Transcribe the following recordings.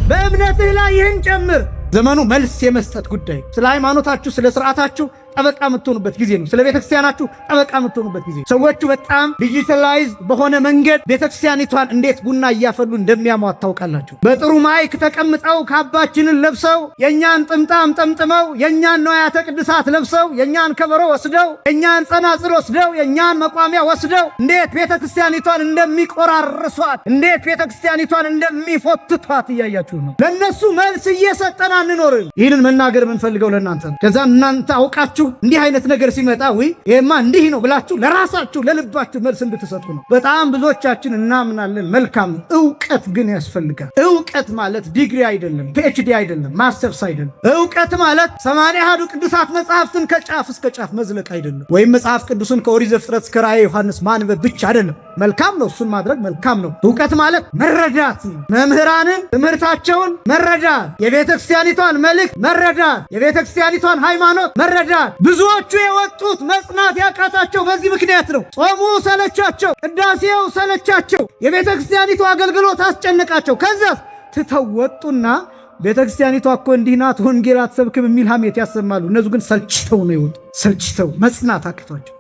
በእምነትህ ላይ ይህን ጨምር። ዘመኑ መልስ የመስጠት ጉዳይ። ስለ ሃይማኖታችሁ፣ ስለ ስርዓታችሁ ጠበቃ የምትሆኑበት ጊዜ ነው። ስለ ቤተክርስቲያናችሁ ጠበቃ የምትሆኑበት ጊዜ። ሰዎቹ በጣም ዲጂታላይዝ በሆነ መንገድ ቤተክርስቲያኒቷን እንዴት ቡና እያፈሉ እንደሚያሟት ታውቃላችሁ። በጥሩ ማይክ ተቀምጠው ካባችንን ለብሰው የእኛን ጥምጣም ጠምጥመው የእኛን ንዋያተ ቅድሳት ለብሰው የእኛን ከበሮ ወስደው የእኛን ጸናጽል ወስደው የእኛን መቋሚያ ወስደው እንዴት ቤተክርስቲያኒቷን እንደሚቆራርሷት፣ እንዴት ቤተክርስቲያኒቷን እንደሚፎትቷት እያያችሁ ነው። ለእነሱ መልስ እየሰጠን አንኖርም። ይህንን መናገር የምንፈልገው ለእናንተ ነው። ከዛ እናንተ አውቃችሁ እንዲህ አይነት ነገር ሲመጣ ይሄማ እንዲህ ነው ብላችሁ ለራሳችሁ ለልባችሁ መልስ እንድትሰጡ ነው። በጣም ብዙዎቻችን እናምናለን። መልካም። እውቀት ግን ያስፈልጋል። እውቀት ማለት ዲግሪ አይደለም፣ ፒኤችዲ አይደለም፣ ማስተርስ አይደለም። እውቀት ማለት 81 ቅዱሳት መጽሐፍትን ከጫፍ እስከ ጫፍ መዝለቅ አይደለም። ወይም መጽሐፍ ቅዱስን ከኦሪት ዘፍጥረት እስከ ራዕየ ዮሐንስ ማንበብ ብቻ አይደለም። መልካም ነው፣ እሱን ማድረግ መልካም ነው። እውቀት ማለት መረዳት ነው። መምህራንን ትምህርታቸውን መረዳት፣ የቤተክርስቲያኒቷን መልእክት መረዳት፣ የቤተክርስቲያኒቷን ሃይማኖት መረዳት። ብዙዎቹ የወጡት መጽናት ያቃታቸው በዚህ ምክንያት ነው። ጾሙ ሰለቻቸው፣ ቅዳሴው ሰለቻቸው፣ የቤተክርስቲያኒቱ አገልግሎት አስጨነቃቸው። ከዚያስ ትተው ወጡና ቤተክርስቲያኒቷ እኮ እንዲህ ናት፣ ወንጌል አትሰብክም የሚል ሐሜት ያሰማሉ። እነሱ ግን ሰልችተው ነው የወጡ። ሰልችተው መጽናት አቅቷቸው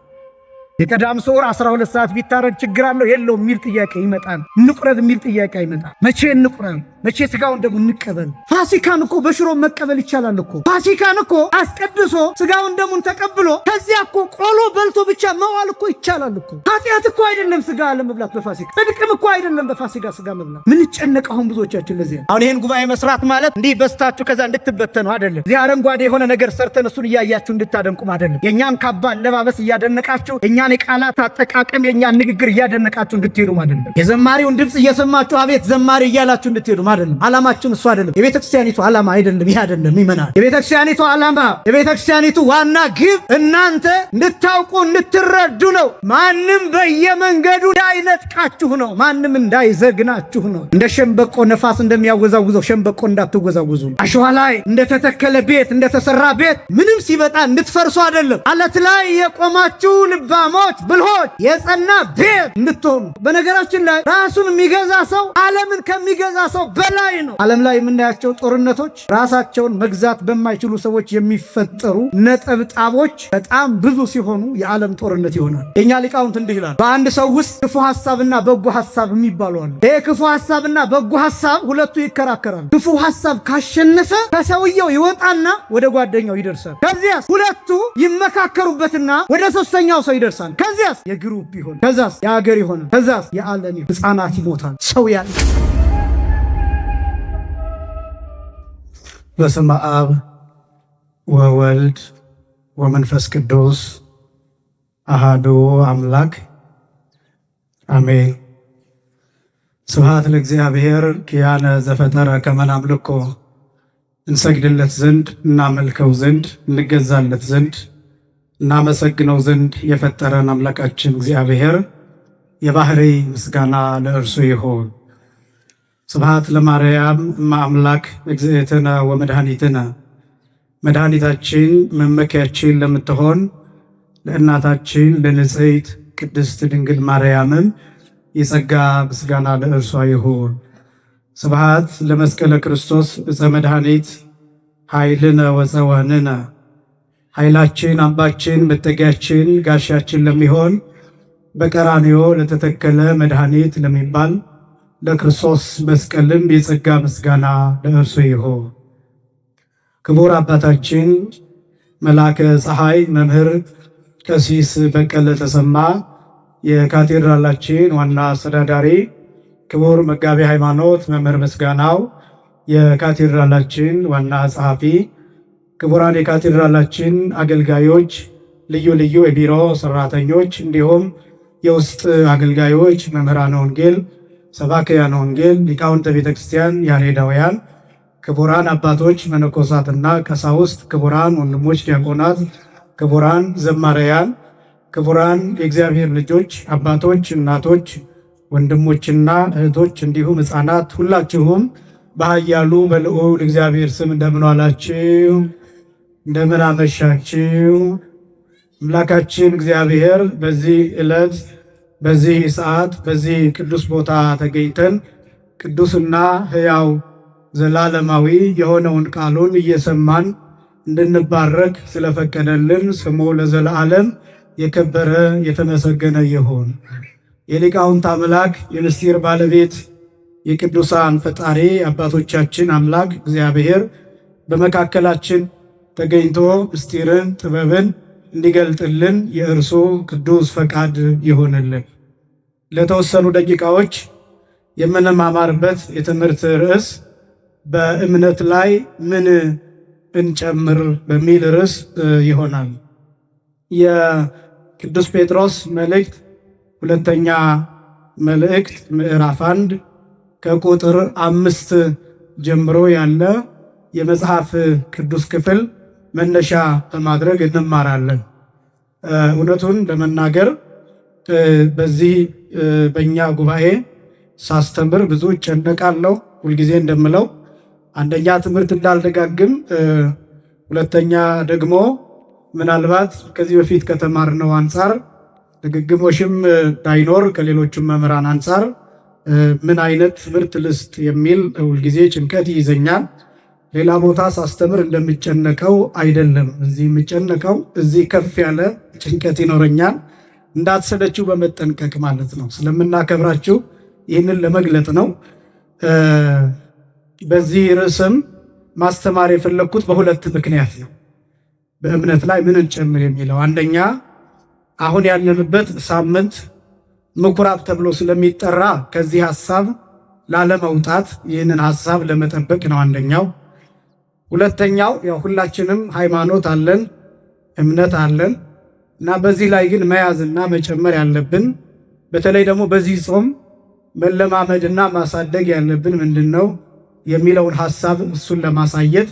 የቀዳም ሥዑር 12 ሰዓት ቢታረድ ችግር አለው የለውም የሚል ጥያቄ ይመጣል። እንቁረብ የሚል ጥያቄ ይመጣል። መቼ እንቁረብ? መቼ ስጋውን ደግሞ እንቀበል? ፋሲካን እኮ በሽሮ መቀበል ይቻላል እኮ። ፋሲካን እኮ አስቀድሶ ስጋውን ደሙን ተቀብሎ ከዚያ እኮ ቆሎ በልቶ ብቻ መዋል እኮ ይቻላል እኮ። ኃጢአት እኮ አይደለም ስጋ አለመብላት በፋሲካ። ጽድቅም እኮ አይደለም በፋሲካ ስጋ መብላት። ምን ጨነቀ አሁን ብዙዎቻችን ለዚህ። አሁን ይሄን ጉባኤ መስራት ማለት እንዲህ በስታችሁ ከዛ እንድትበተኑ አይደለም። እዚህ አረንጓዴ የሆነ ነገር ሰርተን እሱን እያያችሁ እንድታደንቁም አይደለም። የእኛን ካባ አለባበስ እያደነቃችሁ የእኛን የቃላት አጠቃቀም የእኛን ንግግር እያደነቃችሁ እንድትሄዱ አይደለም። የዘማሪውን ድምፅ እየሰማችሁ አቤት ዘማሪ እያላችሁ እንድትሄዱ አይደለም። ዓላማችን እሱ አይደለም። የቤተክርስቲያኒቱ ዓላማ አይደለም። ይሄ አይደለም ይመናል። የቤተክርስቲያኒቱ ዓላማ፣ የቤተክርስቲያኒቱ ዋና ግብ እናንተ እንድታውቁ እንድትረዱ ነው። ማንም በየመንገዱ እንዳይነጥቃችሁ ነው። ማንም እንዳይዘግናችሁ ነው። እንደ ሸምበቆ ነፋስ እንደሚያወዛውዘው ሸምበቆ እንዳትወዛውዙ። አሸዋ ላይ እንደተተከለ ቤት፣ እንደተሰራ ቤት ምንም ሲመጣ እንድትፈርሱ አይደለም። አለት ላይ የቆማችሁ ልባሞች ብልሆች የጸና ቤት እንድትሆኑ። በነገራችን ላይ ራሱን የሚገዛ ሰው ዓለምን ከሚገዛ ሰው በላይ ነው። ዓለም ላይ የምናያቸው ጦርነቶች ራሳቸውን መግዛት በማይችሉ ሰዎች የሚፈጠሩ ነጠብጣቦች በጣም ብዙ ሲሆኑ የዓለም ጦርነት ይሆናል። የኛ ሊቃውንት እንዲህ ይላል፣ በአንድ ሰው ውስጥ ክፉ ሐሳብና በጎ ሐሳብ የሚባሉ አሉ። ይሄ ክፉ ሐሳብና በጎ ሐሳብ ሁለቱ ይከራከራሉ። ክፉ ሐሳብ ካሸነፈ ከሰውየው ይወጣና ወደ ጓደኛው ይደርሳል። ከዚያስ ሁለቱ ይመካከሩበትና ወደ ሶስተኛው ሰው ይደርሳል። ከዚያስ የግሩፕ ይሆን፣ ከዛስ የሀገር ይሆን፣ ከዛስ የዓለም ይሆን። ሕፃናት ይሞታል፣ ሰው ያል። በስመ አብ ወወልድ ወመንፈስ ቅዱስ አሃዱ አምላክ አሜን። ስብሐት ለእግዚአብሔር ኪያነ ዘፈጠረ ከመ ናምልኮ፣ እንሰግድለት ዘንድ እናመልከው ዘንድ እንገዛለት ዘንድ እናመሰግነው ዘንድ የፈጠረን አምላካችን እግዚአብሔር የባህሪ ምስጋና ለእርሱ ይሁን። ስብሐት ለማርያም እመ አምላክ እግዝእትነ ወመድኃኒትነ፣ መድኃኒታችን መመኪያችን ለምትሆን ለእናታችን ለንጽሕት ቅድስት ድንግል ማርያምም የጸጋ ምስጋና ለእርሷ ይሁን። ስብሐት ለመስቀለ ክርስቶስ ዕፀ መድኃኒት ኃይልነ ወፀወንነ፣ ኃይላችን አምባችን መጠጊያችን ጋሻችን ለሚሆን በቀራንዮ ለተተከለ መድኃኒት ለሚባል ለክርስቶስ መስቀልም የጸጋ ምስጋና ለእርሱ ይሁን። ክቡር አባታችን መልአከ ፀሐይ መምህር ቀሲስ በቀለ ተሰማ የካቴድራላችን ዋና አስተዳዳሪ፣ ክቡር መጋቤ ሃይማኖት መምህር ምስጋናው የካቴድራላችን ዋና ጸሐፊ፣ ክቡራን የካቴድራላችን አገልጋዮች፣ ልዩ ልዩ የቢሮ ሰራተኞች፣ እንዲሁም የውስጥ አገልጋዮች፣ መምህራነ ወንጌል፣ ሰባክያነ ወንጌል፣ ሊቃውንተ ቤተክርስቲያን ያሬዳውያን፣ ክቡራን አባቶች መነኮሳትና ቀሳውስት፣ ክቡራን ወንድሞች ዲያቆናት፣ ክቡራን ዘማሪያን፣ ክቡራን የእግዚአብሔር ልጆች አባቶች፣ እናቶች፣ ወንድሞችና እህቶች እንዲሁም ሕፃናት ሁላችሁም በኃያሉ በልዑል እግዚአብሔር ስም እንደምን ዋላችሁ? እንደምን አመሻችሁ? አምላካችን እግዚአብሔር በዚህ ዕለት በዚህ ሰዓት በዚህ ቅዱስ ቦታ ተገኝተን ቅዱስና ሕያው ዘላለማዊ የሆነውን ቃሉን እየሰማን እንድንባረክ ስለፈቀደልን ስሙ ለዘላለም የከበረ የተመሰገነ ይሁን። የሊቃውንት አምላክ የምስጢር ባለቤት የቅዱሳን ፈጣሪ አባቶቻችን አምላክ እግዚአብሔር በመካከላችን ተገኝቶ ምስጢርን ጥበብን እንዲገልጥልን የእርሱ ቅዱስ ፈቃድ ይሆንልን። ለተወሰኑ ደቂቃዎች የምንማማርበት የትምህርት ርዕስ በእምነት ላይ ምን እንጨምር በሚል ርዕስ ይሆናል። የቅዱስ ጴጥሮስ መልእክት ሁለተኛ መልእክት ምዕራፍ 1 ከቁጥር 5 ጀምሮ ያለ የመጽሐፍ ቅዱስ ክፍል መነሻ በማድረግ እንማራለን። እውነቱን ለመናገር በዚህ በእኛ ጉባኤ ሳስተምር ብዙ እጨነቃለሁ። ሁልጊዜ እንደምለው አንደኛ ትምህርት እንዳልደጋግም፣ ሁለተኛ ደግሞ ምናልባት ከዚህ በፊት ከተማርነው አንጻር ድግግሞሽም እንዳይኖር ከሌሎችም መምህራን አንጻር ምን አይነት ትምህርት ልስጥ የሚል ሁልጊዜ ጭንቀት ይይዘኛል። ሌላ ቦታ ሳስተምር እንደምጨነቀው አይደለም። እዚህ የምጨነቀው እዚህ ከፍ ያለ ጭንቀት ይኖረኛል። እንዳትሰለችው በመጠንቀቅ ማለት ነው። ስለምናከብራችሁ ይህንን ለመግለጥ ነው። በዚህ ርዕስም ማስተማር የፈለግኩት በሁለት ምክንያት ነው። በእምነት ላይ ምን እንጨምር የሚለው አንደኛ አሁን ያለንበት ሳምንት ምኩራብ ተብሎ ስለሚጠራ ከዚህ ሐሳብ ላለመውጣት ይህንን ሐሳብ ለመጠበቅ ነው አንደኛው። ሁለተኛው ያው ሁላችንም ሃይማኖት አለን፣ እምነት አለን እና በዚህ ላይ ግን መያዝና መጨመር ያለብን በተለይ ደግሞ በዚህ ጾም መለማመድና ማሳደግ ያለብን ምንድነው የሚለውን ሐሳብ እሱን ለማሳየት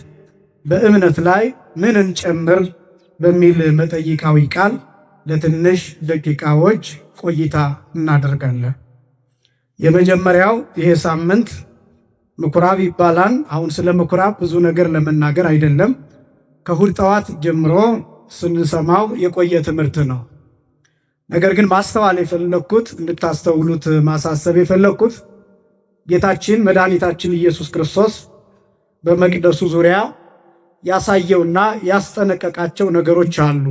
በእምነት ላይ ምን እንጨምር በሚል መጠይቃዊ ቃል ለትንሽ ደቂቃዎች ቆይታ እናደርጋለን። የመጀመሪያው ይሄ ሳምንት ምኩራብ ይባላል። አሁን ስለ ምኩራብ ብዙ ነገር ለመናገር አይደለም። ከእሑድ ጠዋት ጀምሮ ስንሰማው የቆየ ትምህርት ነው። ነገር ግን ማስተዋል የፈለግኩት እንድታስተውሉት ማሳሰብ የፈለግኩት ጌታችን መድኃኒታችን ኢየሱስ ክርስቶስ በመቅደሱ ዙሪያ ያሳየውና ያስጠነቀቃቸው ነገሮች አሉ።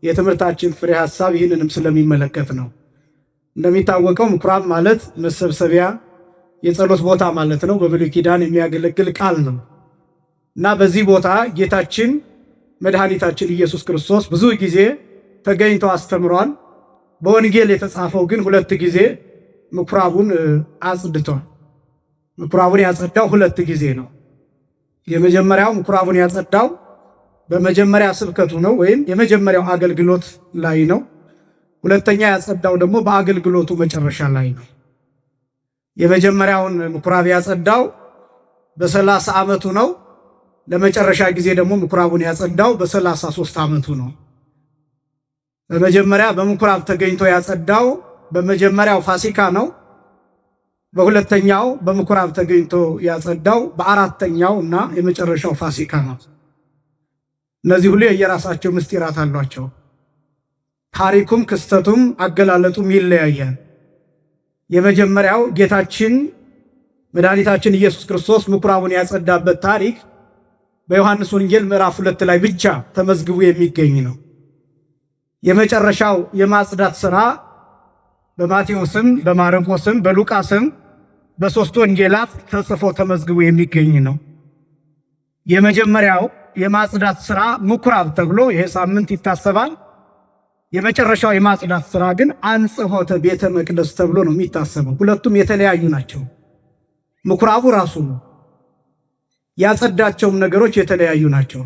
የትምህርታችን ፍሬ ሐሳብ ይህንንም ስለሚመለከት ነው። እንደሚታወቀው ምኩራብ ማለት መሰብሰቢያ የጸሎት ቦታ ማለት ነው። በብሉይ ኪዳን የሚያገለግል ቃል ነው እና በዚህ ቦታ ጌታችን መድኃኒታችን ኢየሱስ ክርስቶስ ብዙ ጊዜ ተገኝቶ አስተምሯል። በወንጌል የተጻፈው ግን 2 ጊዜ ምኩራቡን አጽድቷል። ምኩራቡን ያጸዳው 2 ጊዜ ነው። የመጀመሪያው ምኩራቡን ያጸዳው በመጀመሪያ ስብከቱ ነው ወይም የመጀመሪያው አገልግሎት ላይ ነው። ሁለተኛ ያጸዳው ደግሞ በአገልግሎቱ መጨረሻ ላይ ነው። የመጀመሪያውን ምኩራብ ያጸዳው በ30 ዓመቱ ነው። ለመጨረሻ ጊዜ ደግሞ ምኩራቡን ያጸዳው በ33 ዓመቱ ነው። በመጀመሪያ በምኩራብ ተገኝቶ ያጸዳው በመጀመሪያው ፋሲካ ነው። በሁለተኛው በምኩራብ ተገኝቶ ያጸዳው በአራተኛው እና የመጨረሻው ፋሲካ ነው። እነዚህ ሁሉ የየራሳቸው ምስጢራት አሏቸው። ታሪኩም ክስተቱም አገላለጡም ይለያያል። የመጀመሪያው ጌታችን መድኃኒታችን ኢየሱስ ክርስቶስ ምኩራቡን ያጸዳበት ታሪክ በዮሐንስ ወንጌል ምዕራፍ 2 ላይ ብቻ ተመዝግቦ የሚገኝ ነው። የመጨረሻው የማጽዳት ሥራ በማቴዎስም በማርቆስም በሉቃስም በ3 ወንጌላት ተጽፎ ተመዝግቦ የሚገኝ ነው። የመጀመሪያው የማጽዳት ሥራ ምኩራብ ተብሎ ይሄ ሳምንት ይታሰባል። የመጨረሻው የማጽዳት ሥራ ግን አንጽሖተ ቤተ መቅደስ ተብሎ ነው የሚታሰበው። ሁለቱም የተለያዩ ናቸው። ምኩራቡ ራሱ ነው፣ ያጸዳቸውም ነገሮች የተለያዩ ናቸው።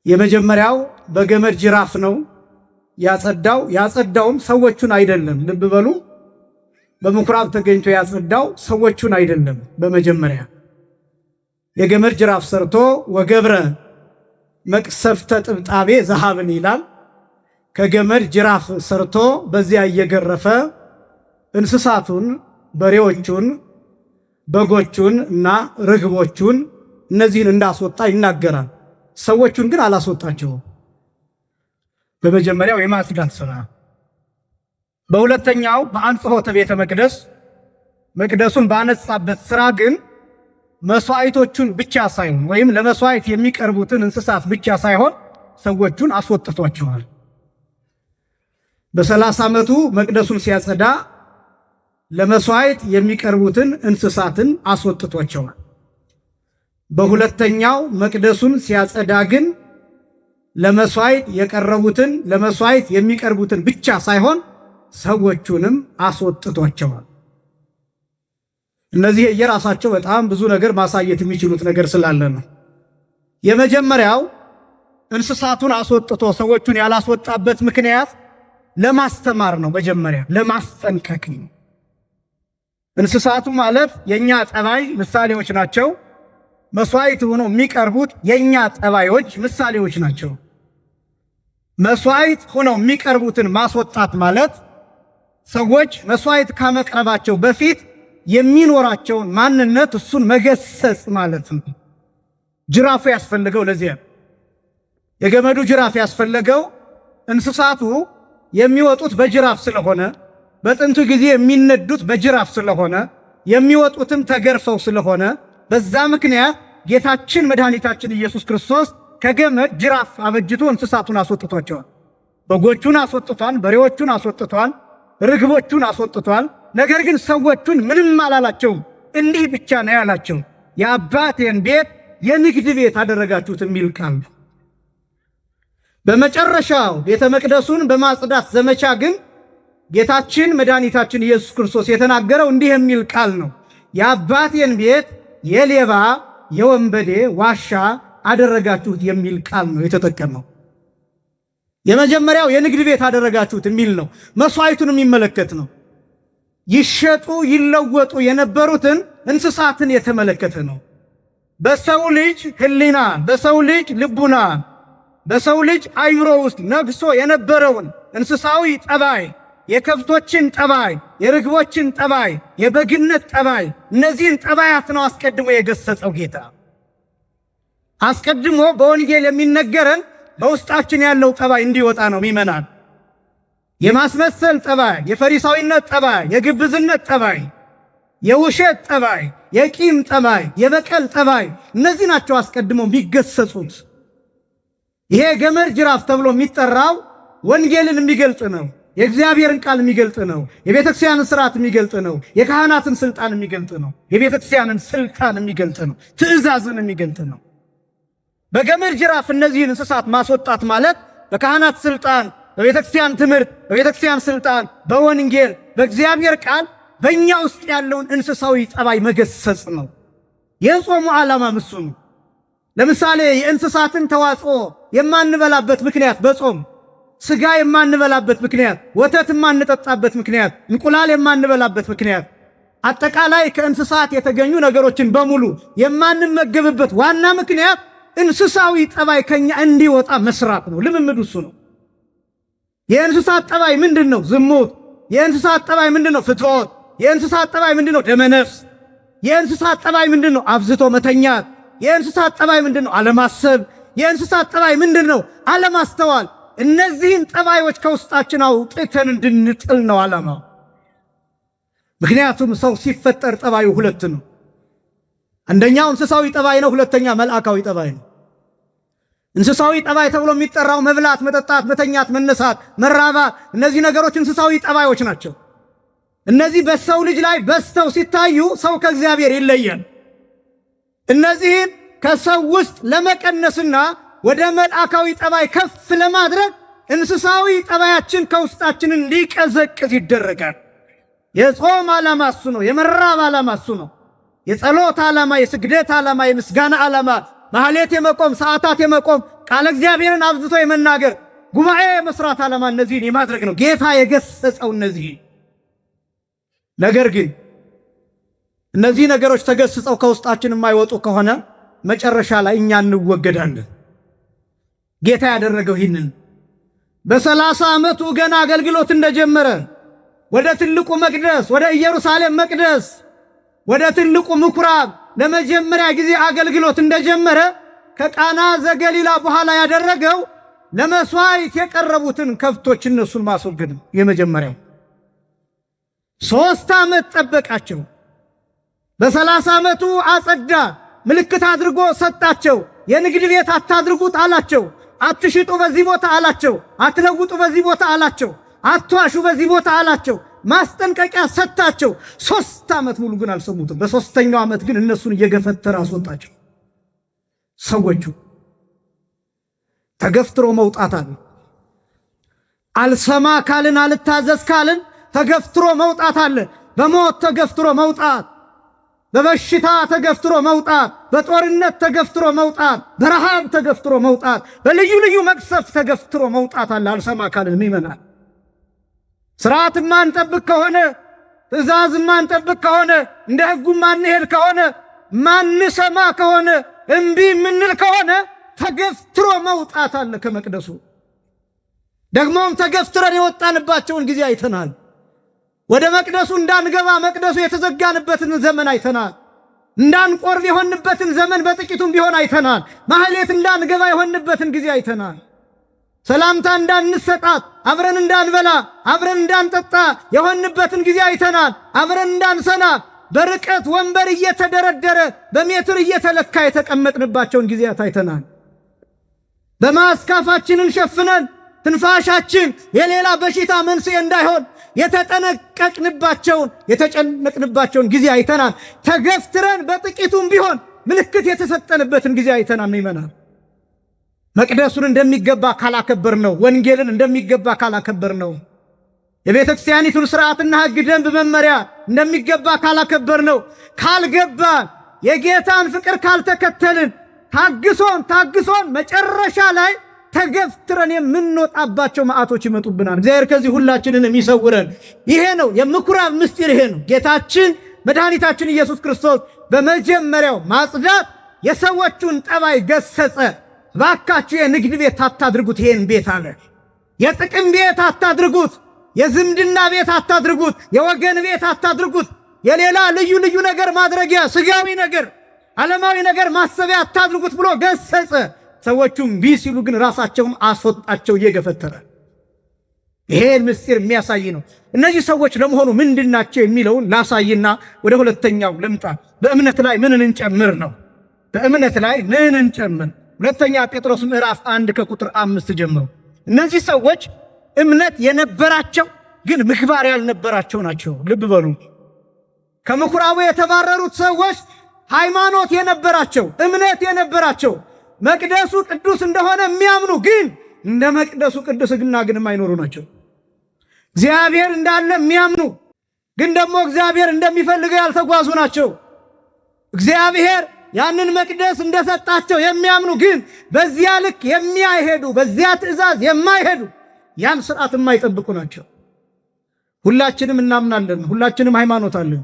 የመጀመሪያው በገመድ ጅራፍ ነው ያጸዳው። ያጸዳውም ሰዎቹን አይደለም። ልብ በሉ፣ በምኩራብ ተገኝቶ ያጸዳው ሰዎቹን አይደለም። በመጀመሪያ የገመድ ጅራፍ ሰርቶ ወገብረ መቅሰፍተ ጥብጣቤ ዘሃብን ይላል። ከገመድ ጅራፍ ሰርቶ በዚያ እየገረፈ እንስሳቱን፣ በሬዎቹን፣ በጎቹን እና ርግቦቹን እነዚህን እንዳስወጣ ይናገራል። ሰዎቹን ግን አላስወጣቸውም። በመጀመሪያው የማጽዳት ሥራ። በሁለተኛው በአንጽሖተ ቤተ መቅደስ መቅደሱን ባነጻበት ሥራ ግን መስዋዕቶቹን ብቻ ሳይሆን ወይም ለመስዋዕት የሚቀርቡትን እንስሳት ብቻ ሳይሆን ሰዎቹን አስወጥቷቸዋል። በ30 ዓመቱ መቅደሱን ሲያጸዳ ለመስዋዕት የሚቀርቡትን እንስሳትን አስወጥቷቸዋል። በሁለተኛው መቅደሱን ሲያጸዳ ግን ለመስዋዕት የቀረቡትን ለመስዋዕት የሚቀርቡትን ብቻ ሳይሆን ሰዎቹንም አስወጥቷቸዋል። እነዚህ የራሳቸው በጣም ብዙ ነገር ማሳየት የሚችሉት ነገር ስላለ ነው። የመጀመሪያው እንስሳቱን አስወጥቶ ሰዎቹን ያላስወጣበት ምክንያት ለማስተማር ነው። መጀመሪያ ለማስጠንቀቅ ነው። እንስሳቱ ማለት የኛ ጠባይ ምሳሌዎች ናቸው። መስዋዕት ሆነው የሚቀርቡት የኛ ጠባዮች ምሳሌዎች ናቸው። መስዋዕት ሆነው የሚቀርቡትን ማስወጣት ማለት ሰዎች መስዋዕት ከመቅረባቸው በፊት የሚኖራቸውን ማንነት እሱን መገሰጽ ማለት ነው። ጅራፉ ያስፈልገው ለዚህ የገመዱ ጅራፍ ያስፈልገው እንስሳቱ የሚወጡት በጅራፍ ስለሆነ፣ በጥንቱ ጊዜ የሚነዱት በጅራፍ ስለሆነ፣ የሚወጡትም ተገርፈው ስለሆነ በዛ ምክንያት ጌታችን መድኃኒታችን ኢየሱስ ክርስቶስ ከገመድ ጅራፍ አበጅቶ እንስሳቱን አስወጥቷቸዋል። በጎቹን አስወጥቷል፣ በሬዎቹን አስወጥቷል፣ ርግቦቹን አስወጥቷል። ነገር ግን ሰዎቹን ምንም አላላቸውም። እንዲህ ብቻ ነው ያላቸው፣ የአባቴን ቤት የንግድ ቤት አደረጋችሁት የሚል ቃል ነው። በመጨረሻው ቤተ መቅደሱን በማጽዳት ዘመቻ ግን ጌታችን መድኃኒታችን ኢየሱስ ክርስቶስ የተናገረው እንዲህ የሚል ቃል ነው፣ የአባቴን ቤት የሌባ የወንበዴ ዋሻ አደረጋችሁት የሚል ቃል ነው የተጠቀመው። የመጀመሪያው የንግድ ቤት አደረጋችሁት የሚል ነው። መስዋዕቱን የሚመለከት ነው። ይሸጡ ይለወጡ የነበሩትን እንስሳትን የተመለከተ ነው። በሰው ልጅ ሕሊና፣ በሰው ልጅ ልቡና፣ በሰው ልጅ አይምሮ ውስጥ ነግሶ የነበረውን እንስሳዊ ጠባይ፣ የከብቶችን ጠባይ፣ የርግቦችን ጠባይ፣ የበግነት ጠባይ፣ እነዚህን ጠባያት ነው አስቀድሞ የገሰጸው ጌታ። አስቀድሞ በወንጌል የሚነገረን በውስጣችን ያለው ጠባይ እንዲወጣ ነው። ሚመናን የማስመሰል ጠባይ፣ የፈሪሳዊነት ጠባይ፣ የግብዝነት ጠባይ፣ የውሸት ጠባይ፣ የቂም ጠባይ፣ የበቀል ጠባይ፣ እነዚህ ናቸው አስቀድሞ የሚገሰጹት። ይሄ ገመድ ጅራፍ ተብሎ የሚጠራው ወንጌልን የሚገልጥ ነው። የእግዚአብሔርን ቃል የሚገልጥ ነው። የቤተክርስቲያንን ስርዓት የሚገልጥ ነው። የካህናትን ስልጣን የሚገልጥ ነው። የቤተክርስቲያንን ስልጣን የሚገልጥ ነው። ትእዛዝን የሚገልጥ ነው። በገመድ ጅራፍ እነዚህን እንስሳት ማስወጣት ማለት በካህናት ስልጣን፣ በቤተክርስቲያን ትምህርት፣ በቤተክርስቲያን ስልጣን፣ በወንጌል፣ በእግዚአብሔር ቃል በእኛ ውስጥ ያለውን እንስሳዊ ጠባይ መገሰጽ ነው። የጾሙ ዓላማ እሱ ነው። ለምሳሌ የእንስሳትን ተዋጽኦ የማንበላበት ምክንያት በጾም ስጋ የማንበላበት ምክንያት፣ ወተት የማንጠጣበት ምክንያት፣ እንቁላል የማንበላበት ምክንያት፣ አጠቃላይ ከእንስሳት የተገኙ ነገሮችን በሙሉ የማንመገብበት ዋና ምክንያት እንስሳዊ ጠባይ ከኛ እንዲወጣ መስራት ነው። ልምምዱ እሱ ነው። የእንስሳት ጠባይ ምንድን ነው? ዝሙት። የእንስሳት ጠባይ ምንድን ነው? ፍትወት። የእንስሳት ጠባይ ምንድን ነው? ደመነፍስ። የእንስሳት ጠባይ ምንድን ነው? አብዝቶ መተኛት። የእንስሳት ጠባይ ምንድን ነው? አለማሰብ። የእንስሳት ጠባይ ምንድን ነው? አለማስተዋል። እነዚህን ጠባዮች ከውስጣችን አውጥተን እንድንጥል ነው ዓላማው። ምክንያቱም ሰው ሲፈጠር ጠባዩ ሁለት ነው። አንደኛው እንስሳዊ ጠባይ ነው፣ ሁለተኛ መልአካዊ ጠባይ ነው። እንስሳዊ ጠባይ ተብሎ የሚጠራው መብላት፣ መጠጣት፣ መተኛት፣ መነሳት፣ መራባት፣ እነዚህ ነገሮች እንስሳዊ ጠባዮች ናቸው። እነዚህ በሰው ልጅ ላይ በስተው ሲታዩ ሰው ከእግዚአብሔር ይለያል። እነዚህን ከሰው ውስጥ ለመቀነስና ወደ መልአካዊ ጠባይ ከፍ ለማድረግ እንስሳዊ ጠባያችን ከውስጣችን እንዲቀዘቅዝ ይደረጋል። የጾም ዓላማ እሱ ነው። የመራብ ዓላማ እሱ ነው። የጸሎት ዓላማ፣ የስግደት ዓላማ፣ የምስጋና ዓላማ፣ ማህሌት የመቆም ሰዓታት የመቆም ቃለ እግዚአብሔርን አብዝቶ የመናገር ጉባኤ የመስራት ዓላማ እነዚህን የማድረግ ነው። ጌታ የገሰጸው እነዚህ። ነገር ግን እነዚህ ነገሮች ተገስጸው ከውስጣችን የማይወጡ ከሆነ መጨረሻ ላይ እኛ እንወገዳለን። ጌታ ያደረገው ይህንን በ30 ዓመቱ ገና አገልግሎት እንደጀመረ ወደ ትልቁ መቅደስ፣ ወደ ኢየሩሳሌም መቅደስ፣ ወደ ትልቁ ምኩራብ ለመጀመሪያ ጊዜ አገልግሎት እንደጀመረ ከቃና ዘገሊላ በኋላ ያደረገው ለመስዋዕት የቀረቡትን ከብቶች እነሱን ማስወገድ ነው። የመጀመሪያው 3 ዓመት ጠበቃቸው። በ30 ዓመቱ አጸዳ፣ ምልክት አድርጎ ሰጣቸው። የንግድ ቤት አታድርጉት አላቸው። አትሽጡ በዚህ ቦታ አላቸው። አትለውጡ በዚህ ቦታ አላቸው። አትዋሹ በዚህ ቦታ አላቸው። ማስጠንቀቂያ ሰጣቸው። 3 ዓመት ሙሉ ግን አልሰሙትም። በ3ኛው ዓመት ግን እነሱን እየገፈተረ አስወጣቸው። ሰዎቹ ተገፍትሮ መውጣት አለ። አልሰማ ካልን አልታዘዝ ካልን ተገፍትሮ መውጣት አለ። በሞት ተገፍትሮ መውጣት፣ በበሽታ ተገፍትሮ መውጣት፣ በጦርነት ተገፍትሮ መውጣት፣ በረሃብ ተገፍትሮ መውጣት፣ በልዩ ልዩ መቅሰፍት ተገፍትሮ መውጣት አለ። አልሰማ ካልን ይመናል። ስርዓት ማንጠብቅ ከሆነ፣ ትእዛዝ ማንጠብቅ ከሆነ፣ እንደ ሕጉ ማንሄድ ከሆነ፣ ማንሰማ ከሆነ፣ እምቢ ምንል ከሆነ ተገፍትሮ መውጣት አለ ከመቅደሱ። ደግሞም ተገፍትረን የወጣንባቸውን ጊዜ አይተናል። ወደ መቅደሱ እንዳንገባ መቅደሱ የተዘጋንበትን ዘመን አይተናል። እንዳንቆርብ የሆንበትን ዘመን በጥቂቱም ቢሆን አይተናል። ማህሌት እንዳንገባ የሆንበትን ጊዜ አይተናል። ሰላምታ እንዳንሰጣት፣ አብረን እንዳንበላ፣ አብረን እንዳንጠጣ የሆንበትን ጊዜ አይተናል። አብረን እንዳንሰና በርቀት ወንበር እየተደረደረ በሜትር እየተለካ የተቀመጥንባቸውን ጊዜያት አይተናል። በማስካፋችንን ሸፍነን ትንፋሻችን የሌላ በሽታ መንስኤ እንዳይሆን የተጨነቅንባቸውን ጊዜ አይተናል። ተገፍትረን በጥቂቱም ቢሆን ምልክት የተሰጠንበትን ጊዜ አይተናል። ይመናል። መቅደሱን እንደሚገባ ካላከበር ነው፣ ወንጌልን እንደሚገባ ካላከበር ነው፣ የቤተ ክርስቲያኒቱን ሥርዓትና ሕግ፣ ደንብ፣ መመሪያ እንደሚገባ ካላከበር ነው፣ ካልገባን፣ የጌታን ፍቅር ካልተከተልን፣ ታግሶን መጨረሻ ላይ ተገፍትረን የምንወጣባቸው መዓቶች ይመጡብናል። እግዚአብሔር ከዚህ ሁላችንን የሚሰውረን። ይሄ ነው የምኩራብ ምስጢር። ይሄ ነው ጌታችን መድኃኒታችን ኢየሱስ ክርስቶስ በመጀመሪያው ማጽዳት የሰዎቹን ጠባይ ገሰጸ። ባካችሁ የንግድ ቤት አታድርጉት፣ ይሄን ቤት አለ። የጥቅም ቤት አታድርጉት፣ የዝምድና ቤት አታድርጉት፣ የወገን ቤት አታድርጉት፣ የሌላ ልዩ ልዩ ነገር ማድረጊያ፣ ስጋዊ ነገር፣ ዓለማዊ ነገር ማሰቢያ አታድርጉት ብሎ ገሰጸ። ሰዎቹም ቢሲሉ ግን ራሳቸውን አስወጣቸው እየገፈተረ። ይሄን ምስጢር የሚያሳይ ነው። እነዚህ ሰዎች ለመሆኑ ምንድናቸው የሚለውን ላሳይና ወደ ሁለተኛው ልምጣ። በእምነት ላይ ምን እንጨምር ነው? በእምነት ላይ ምን እንጨምር? ሁለተኛ ጴጥሮስ ምዕራፍ 1 ከቁጥር 5 ጀምሮ እነዚህ ሰዎች እምነት የነበራቸው ግን ምግባር ያልነበራቸው ናቸው። ልብ በሉ። ከምኩራቡ የተባረሩት ሰዎች ሃይማኖት የነበራቸው፣ እምነት የነበራቸው፣ መቅደሱ ቅዱስ እንደሆነ የሚያምኑ ግን እንደ መቅደሱ ቅድስና ግን የማይኖሩ ናቸው። እግዚአብሔር እንዳለ የሚያምኑ ግን ደግሞ እግዚአብሔር እንደሚፈልገው ያልተጓዙ ናቸው። እግዚአብሔር ያንን መቅደስ እንደሰጣቸው የሚያምኑ ግን በዚያ ልክ የሚያይሄዱ፣ በዚያ ትእዛዝ የማይሄዱ፣ ያን ስርዓት የማይጠብቁ ናቸው። ሁላችንም እናምናለን፣ ሁላችንም ሃይማኖት አለን።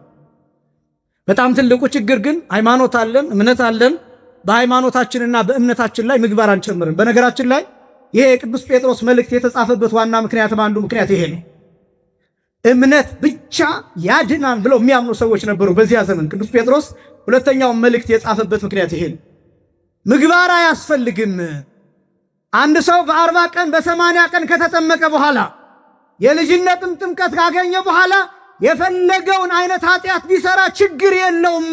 በጣም ትልቁ ችግር ግን ሃይማኖት አለን፣ እምነት አለን፣ በሃይማኖታችንና በእምነታችን ላይ ምግባር አንጨምርም። በነገራችን ላይ ይሄ የቅዱስ ጴጥሮስ መልእክት የተጻፈበት ዋና ምክንያትም አንዱ ምክንያት ይሄ ነው። እምነት ብቻ ያድናን ብለው የሚያምኑ ሰዎች ነበሩ በዚያ ዘመን። ቅዱስ ጴጥሮስ ሁለተኛው መልእክት የጻፈበት ምክንያት ይሄ ነው። ምግባር አያስፈልግም። አንድ ሰው በ40 ቀን በ80 ቀን ከተጠመቀ በኋላ የልጅነትን ጥምቀት ካገኘ በኋላ የፈለገውን አይነት ኃጢአት ቢሰራ ችግር የለውም።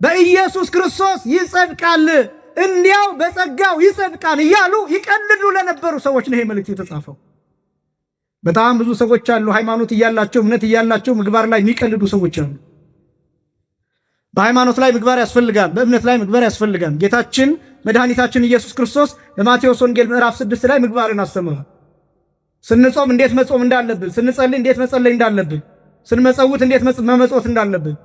በኢየሱስ ክርስቶስ ይጸድቃል፣ እንዲያው በጸጋው ይጸድቃል እያሉ ይቀልዱ ለነበሩ ሰዎች ነው ይሄ መልእክት የተጻፈው። በጣም ብዙ ሰዎች አሉ፣ ሃይማኖት እያላቸው እምነት እያላቸው ምግባር ላይ የሚቀልዱ ሰዎች አሉ። በሃይማኖት ላይ ምግባር ያስፈልጋል፣ በእምነት ላይ ምግባር ያስፈልጋል። ጌታችን መድኃኒታችን ኢየሱስ ክርስቶስ በማቴዎስ ወንጌል ምዕራፍ 6 ላይ ምግባርን አስተምሯል። ስንጾም እንዴት መጾም እንዳለብን፣ ስንጸልይ እንዴት መጸለይ እንዳለብን፣ ስንመጸውት እንዴት መመጽወት እንዳለብን፣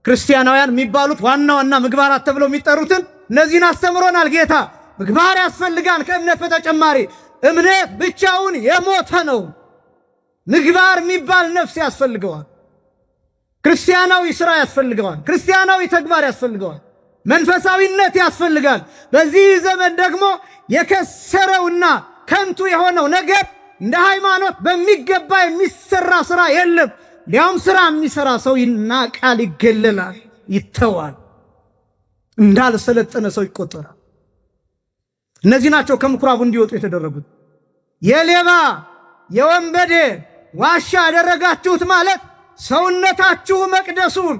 ክርስቲያናውያን የሚባሉት ዋና ዋና ምግባራት ተብለው የሚጠሩትን እነዚህን አስተምሮናል ጌታ። ምግባር ያስፈልጋል ከእምነት በተጨማሪ። እምነት ብቻውን የሞተ ነው። ምግባር የሚባል ነፍስ ያስፈልገዋል። ክርስቲያናዊ ሥራ ያስፈልገዋል። ክርስቲያናዊ ተግባር ያስፈልገዋል። መንፈሳዊነት ያስፈልጋል። በዚህ ዘመን ደግሞ የከሰረውና ከንቱ የሆነው ነገር እንደ ሃይማኖት በሚገባ የሚሰራ ሥራ የለም። ሊያውም ሥራ የሚሰራ ሰው ይናቃል፣ ይገለላል፣ ይተዋል፣ እንዳልሰለጠነ ሰው ይቆጠራል። እነዚህ ናቸው ከምኩራቡ እንዲወጡ የተደረጉት። የሌባ የወንበዴ ዋሻ ያደረጋችሁት ማለት ሰውነታችሁ መቅደሱን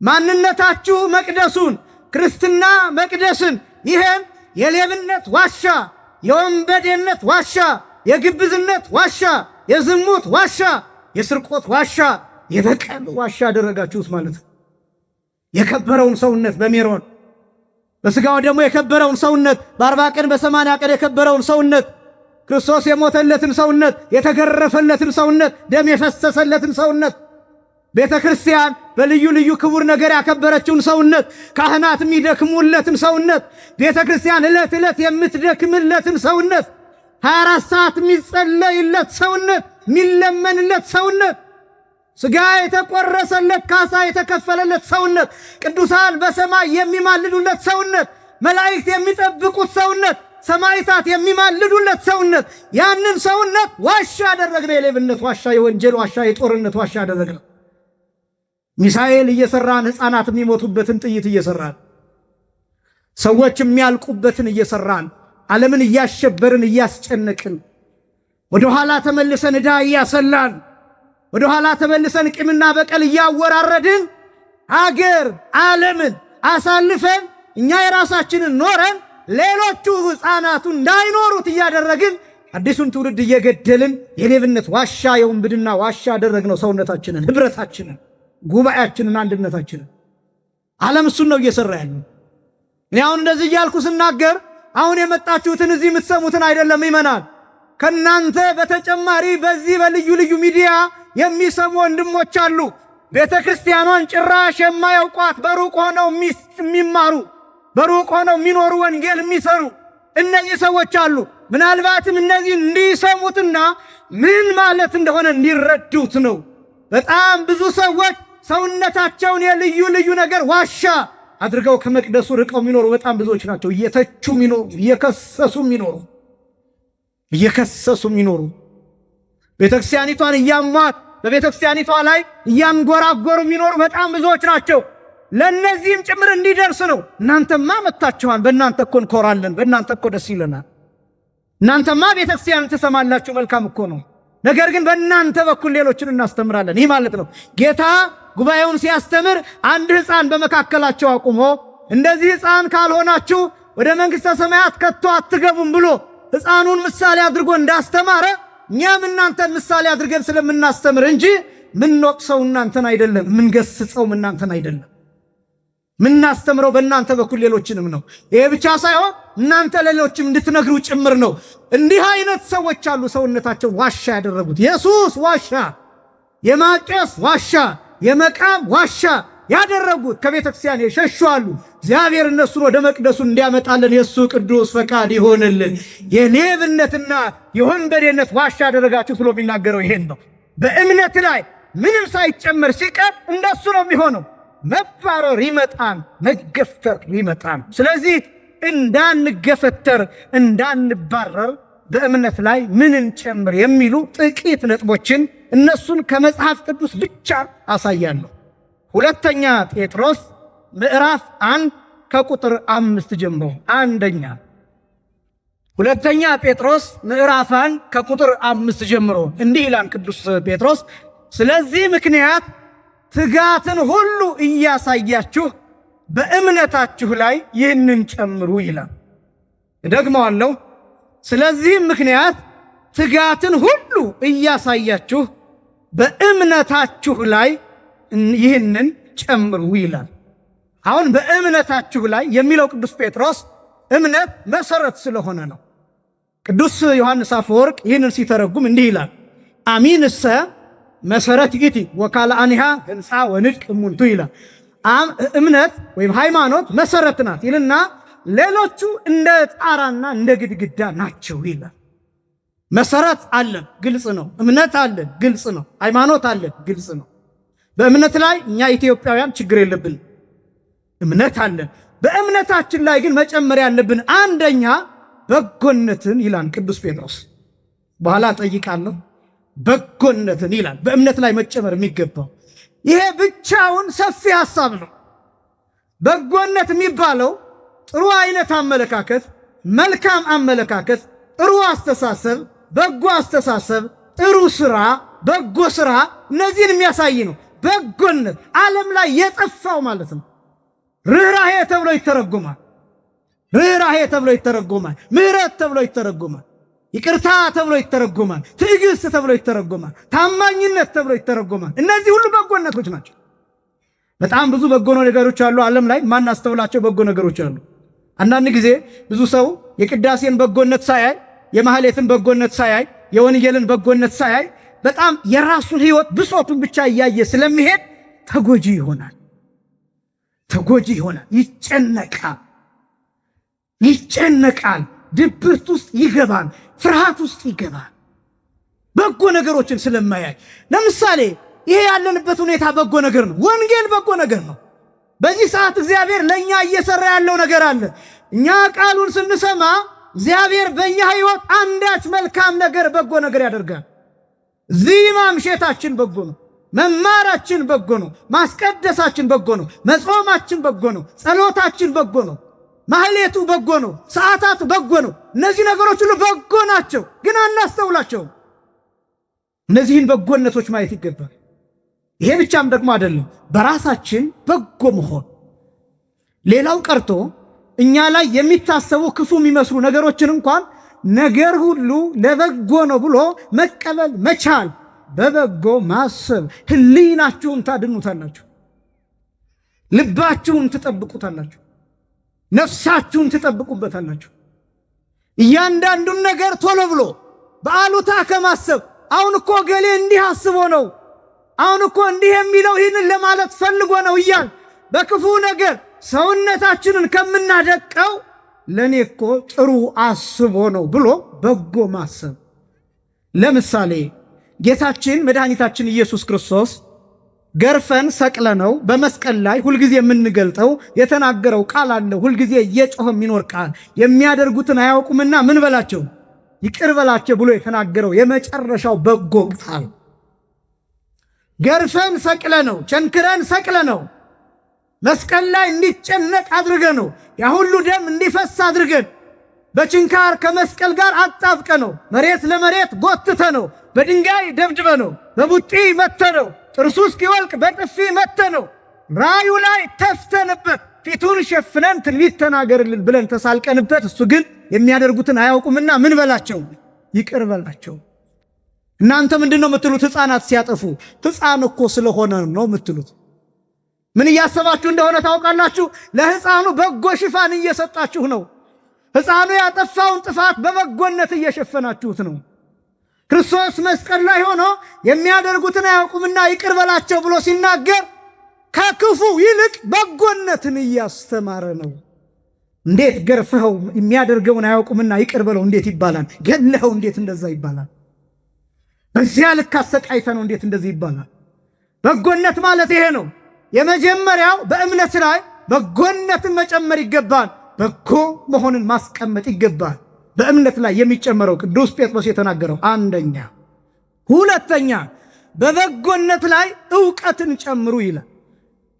ማንነታችሁ መቅደሱን፣ ክርስትና መቅደስን፣ ይሄን የሌብነት ዋሻ፣ የወንበዴነት ዋሻ፣ የግብዝነት ዋሻ፣ የዝሙት ዋሻ፣ የስርቆት ዋሻ፣ የበቀል ዋሻ አደረጋችሁት ማለት ነው። የከበረውን ሰውነት በሜሮን በስጋው ደግሞ የከበረውን ሰውነት በ40 ቀን በ80 ቀን የከበረውን ሰውነት ክርስቶስ የሞተለትን ሰውነት የተገረፈለትን ሰውነት ደም የፈሰሰለትን ሰውነት ቤተ ክርስቲያን በልዩ ልዩ ክቡር ነገር ያከበረችውን ሰውነት ካህናት የሚደክሙለትን ሰውነት ቤተ ክርስቲያን ዕለት ዕለት የምትደክምለትን ሰውነት 24 ሰዓት የሚጸለይለት ሰውነት የሚለመንለት ሰውነት ስጋ የተቆረሰለት ካሳ የተከፈለለት ሰውነት ቅዱሳን በሰማይ የሚማልዱለት ሰውነት መላእክት የሚጠብቁት ሰውነት ሰማዕታት የሚማልዱለት ሰውነት ያንን ሰውነት ዋሻ አደረግነው። የሌብነት ዋሻ፣ የወንጀል ዋሻ፣ የጦርነት ዋሻ አደረግነው። ሚሳኤል እየሰራን ሕፃናት የሚሞቱበትን ጥይት እየሰራን ሰዎች የሚያልቁበትን እየሰራን ዓለምን እያሸበርን እያስጨነቅን ወደ ኋላ ተመልሰን ዕዳ እያሰላን ወደ ኋላ ተመልሰን ቂምና በቀል እያወራረድን አገር ዓለምን አሳልፈን እኛ የራሳችንን ኖረን ሌሎቹ ሕፃናቱ እንዳይኖሩት እያደረግን አዲሱን ትውልድ እየገደልን የሌብነት ዋሻ የወንብድና ዋሻ አደረግነው ሰውነታችንን፣ ህብረታችንን፣ ጉባኤያችንን፣ አንድነታችንን። ዓለም እሱን ነው እየሰራ ያለው። እኔ አሁን እንደዚህ እያልኩ ስናገር አሁን የመጣችሁትን እዚህ የምትሰሙትን አይደለም ይመናል። ከናንተ በተጨማሪ በዚህ በልዩ ልዩ ሚዲያ የሚሰሙ ወንድሞች አሉ። ቤተ ክርስቲያኗን ጭራሽ የማያውቋት በሩቅ ሆነው የሚማሩ በሩቅ ሆነው የሚኖሩ ወንጌል የሚሰሩ እነዚህ ሰዎች አሉ። ምናልባትም እነዚህ እንዲሰሙትና ምን ማለት እንደሆነ እንዲረዱት ነው። በጣም ብዙ ሰዎች ሰውነታቸውን የልዩ ልዩ ነገር ዋሻ አድርገው ከመቅደሱ ርቀው የሚኖሩ በጣም ብዙዎች ናቸው። እየተቹ የሚኖሩ እየከሰሱ የሚኖሩ ቤተክርስቲያኒቷን እያሟት በቤተክርስቲያኒቷ ላይ እያንጎራጎሩ የሚኖሩ በጣም ብዙዎች ናቸው። ለነዚህም ጭምር እንዲደርስ ነው። እናንተማ መጥታችኋል፣ በእናንተ እኮ እንኮራለን፣ በእናንተ እኮ ደስ ይለናል። እናንተማ ቤተክርስቲያን ትሰማላችሁ፣ መልካም እኮ ነው። ነገር ግን በእናንተ በኩል ሌሎችን እናስተምራለን። ይህ ማለት ነው ጌታ ጉባኤውን ሲያስተምር አንድ ሕፃን በመካከላቸው አቁሞ እንደዚህ ሕፃን ካልሆናችሁ ወደ መንግሥተ ሰማያት ከቶ አትገቡም ብሎ ሕፃኑን ምሳሌ አድርጎ እንዳስተማረ እኛም እናንተን ምሳሌ አድርገን ስለምናስተምር እንጂ ምንወቅሰው እናንተን አይደለም፣ ምንገስጸውም እናንተን አይደለም። ምናስተምረው በእናንተ በኩል ሌሎችንም ነው። ይሄ ብቻ ሳይሆን እናንተ ሌሎችም እንድትነግሩ ጭምር ነው። እንዲህ አይነት ሰዎች አሉ ሰውነታቸውን ዋሻ ያደረጉት። ኢየሱስ ዋሻ፣ የማጨስ ዋሻ፣ የመቃም ዋሻ ያደረጉት ከቤተ ክርስቲያን የሸሹ አሉ። እግዚአብሔር እነሱን ወደ መቅደሱ እንዲያመጣልን የእሱ ቅዱስ ፈቃድ ይሆንልን። የሌብነትና የወንበዴነት ዋሻ ያደረጋችሁ ብሎ የሚናገረው ይሄን ነው። በእምነት ላይ ምንም ሳይጨመር ሲቀር እንደሱ ነው የሚሆነው። መባረር ይመጣል፣ መገፈተር ይመጣል። ስለዚህ እንዳንገፈተር እንዳንባረር በእምነት ላይ ምን እንጨምር የሚሉ ጥቂት ነጥቦችን እነሱን ከመጽሐፍ ቅዱስ ብቻ አሳያለሁ። ሁለተኛ ጴጥሮስ ምዕራፍ 1 ከቁጥር 5 ጀምሮ ሁለተኛ ጴጥሮስ ምዕራፍ 1 ከቁጥር 5 ጀምሮ እንዲህ ይላል ቅዱስ ጴጥሮስ፣ ስለዚህ ምክንያት ትጋትን ሁሉ እያሳያችሁ በእምነታችሁ ላይ ይህንን ጨምሩ ይላል። እደግመዋለሁ። ስለዚህም ምክንያት ትጋትን ሁሉ እያሳያችሁ በእምነታችሁ ላይ ይህንን ጨምሩ ይላል። አሁን በእምነታችሁ ላይ የሚለው ቅዱስ ጴጥሮስ እምነት መሰረት ስለሆነ ነው። ቅዱስ ዮሐንስ አፈወርቅ ይህንን ሲተረጉም እንዲህ ይላል፣ አሚንሰ መሰረት ይእቲ ወካልአኒሃ ህንፃ ወንድቅ እሙንቱ ይላል። እምነት ወይም ሃይማኖት መሰረት ናት ይልና ሌሎቹ እንደ ጣራና እንደ ግድግዳ ናቸው ይላል። መሰረት አለን፣ ግልጽ ነው። እምነት አለን፣ ግልጽ ነው። ሃይማኖት አለን፣ ግልጽ ነው። በእምነት ላይ እኛ ኢትዮጵያውያን ችግር የለብን፣ እምነት አለን። በእምነታችን ላይ ግን መጨመር ያለብን አንደኛ በጎነትን ይላል ቅዱስ ጴጥሮስ። በኋላ ጠይቃለሁ። በጎነትን ይላል በእምነት ላይ መጨመር የሚገባው። ይሄ ብቻውን ሰፊ ሐሳብ ነው። በጎነት የሚባለው ጥሩ አይነት አመለካከት፣ መልካም አመለካከት፣ ጥሩ አስተሳሰብ፣ በጎ አስተሳሰብ፣ ጥሩ ስራ፣ በጎ ስራ እነዚህን የሚያሳይ ነው። በጎነት ዓለም ላይ የጠፋው ማለት ነው። ርኅራኄ ተብሎ ይተረጎማል። ርኅራኄ ተብሎ ይተረጎማል። ምሕረት ተብሎ ይተረጎማል። ይቅርታ ተብሎ ይተረጎማል። ትዕግስት ተብሎ ይተረጎማል። ታማኝነት ተብሎ ይተረጎማል። እነዚህ ሁሉ በጎነቶች ናቸው። በጣም ብዙ በጎ ነገሮች አሉ ዓለም ላይ ማናስተውላቸው በጎ ነገሮች አሉ። አንዳንድ ጊዜ ብዙ ሰው የቅዳሴን በጎነት ሳያይ፣ የማህሌትን በጎነት ሳያይ፣ የወንጌልን በጎነት ሳያይ በጣም የራሱን ሕይወት ብሶቱን ብቻ እያየ ስለሚሄድ ተጎጂ ይሆናል። ይጨነቃል፣ ድብርት ውስጥ ይገባል፣ ፍርሃት ውስጥ ይገባል። በጎ ነገሮችን ስለማያይ። ለምሳሌ ይሄ ያለንበት ሁኔታ በጎ ነገር ነው። ወንጌል በጎ ነገር ነው። በዚህ ሰዓት እግዚአብሔር ለእኛ እየሰራ ያለው ነገር አለ። እኛ ቃሉን ስንሰማ እግዚአብሔር በእኛ ሕይወት አንዳች መልካም ነገር በጎ ነገር ያደርጋል። እዚህ ማምሸታችን በጎ ነው። መማራችን በጎ ነው። ማስቀደሳችን በጎ ነው። መጾማችን በጎ ነው። ጸሎታችን በጎ ነው። ማህሌቱ በጎ ነው። ሰዓታቱ በጎ ነው። እነዚህ ነገሮች ሁሉ በጎ ናቸው፣ ግን አናስተውላቸውም። እነዚህን በጎነቶች ማየት ይገባል። ይሄ ብቻም ደግሞ አይደለም፣ በራሳችን በጎ መሆን። ሌላው ቀርቶ እኛ ላይ የሚታሰቡ ክፉ የሚመስሉ ነገሮችን እንኳን ነገር ሁሉ ለበጎ ነው ብሎ መቀበል መቻል፣ በበጎ ማሰብ። ሕሊናችሁን ታድኑታላችሁ፣ ልባችሁን ትጠብቁታላችሁ፣ ነፍሳችሁን ትጠብቁበታላችሁ። እያንዳንዱን ነገር ቶሎ ብሎ በአሉታ ከማሰብ አሁን እኮ ገሌ እንዲህ አስቦ ነው፣ አሁን እኮ እንዲህ የሚለው ይህንን ለማለት ፈልጎ ነው እያል በክፉ ነገር ሰውነታችንን ከምናደቀው ለኔ እኮ ጥሩ አስቦ ነው ብሎ በጎ ማሰብ። ለምሳሌ ጌታችን መድኃኒታችን ኢየሱስ ክርስቶስ ገርፈን ሰቅለነው በመስቀል ላይ ሁልጊዜ የምንገልጠው የተናገረው ቃል አለ። ሁልጊዜ እየጮኸ የሚኖር ቃል፣ የሚያደርጉትን አያውቁምና ምን በላቸው ይቅር በላቸው ብሎ የተናገረው የመጨረሻው በጎ ቃል። ገርፈን ሰቅለነው፣ ቸንክረን ሰቅለነው፣ መስቀል ላይ እንዲጨነቅ አድርገነው፣ ያ ሁሉ ደም እንዲፈስ አድርገን በችንካር ከመስቀል ጋር አጣብቀነው፣ መሬት ለመሬት ጎትተነው፣ በድንጋይ ደብድበነው፣ በቡጢ መተነው፣ ጥርሱ እስኪወልቅ በጥፊ መተነው፣ ራዩ ላይ ተፍተንበት፣ ፊቱን ሸፍነን ትንቢት ተናገርልን ብለን ተሳልቀንበት፣ እሱ ግን የሚያደርጉትን አያውቁምና ምን በላቸው ይቅር በላቸው። እናንተ ምንድነው የምትሉት? ሕፃናት ሲያጠፉ ሕፃን እኮ ስለሆነ ነው የምትሉት። ምን እያሰባችሁ እንደሆነ ታውቃላችሁ? ለሕፃኑ በጎ ሽፋን እየሰጣችሁ ነው። ሕፃኑ ያጠፋውን ጥፋት በበጎነት እየሸፈናችሁት ነው። ክርስቶስ መስቀል ላይ ሆኖ የሚያደርጉትን አያውቁምና ይቅር በላቸው ብሎ ሲናገር ከክፉ ይልቅ በጎነትን እያስተማረ ነው። እንዴት ገርፈኸው የሚያደርገውን አያውቁምና ይቅር በለው እንዴት ይባላል? ገለኸው እንዴት እንደዛ ይባላል? በዚያ ልክ አሰቃይተነው እንዴት እንደዚህ ይባላል? በጎነት ማለት ይሄ ነው። የመጀመሪያው በእምነት ላይ በጎነትን መጨመር ይገባል። በጎ መሆንን ማስቀመጥ ይገባል። በእምነት ላይ የሚጨመረው ቅዱስ ጴጥሮስ የተናገረው አንደኛ። ሁለተኛ በበጎነት ላይ ዕውቀትን ጨምሩ ይላል።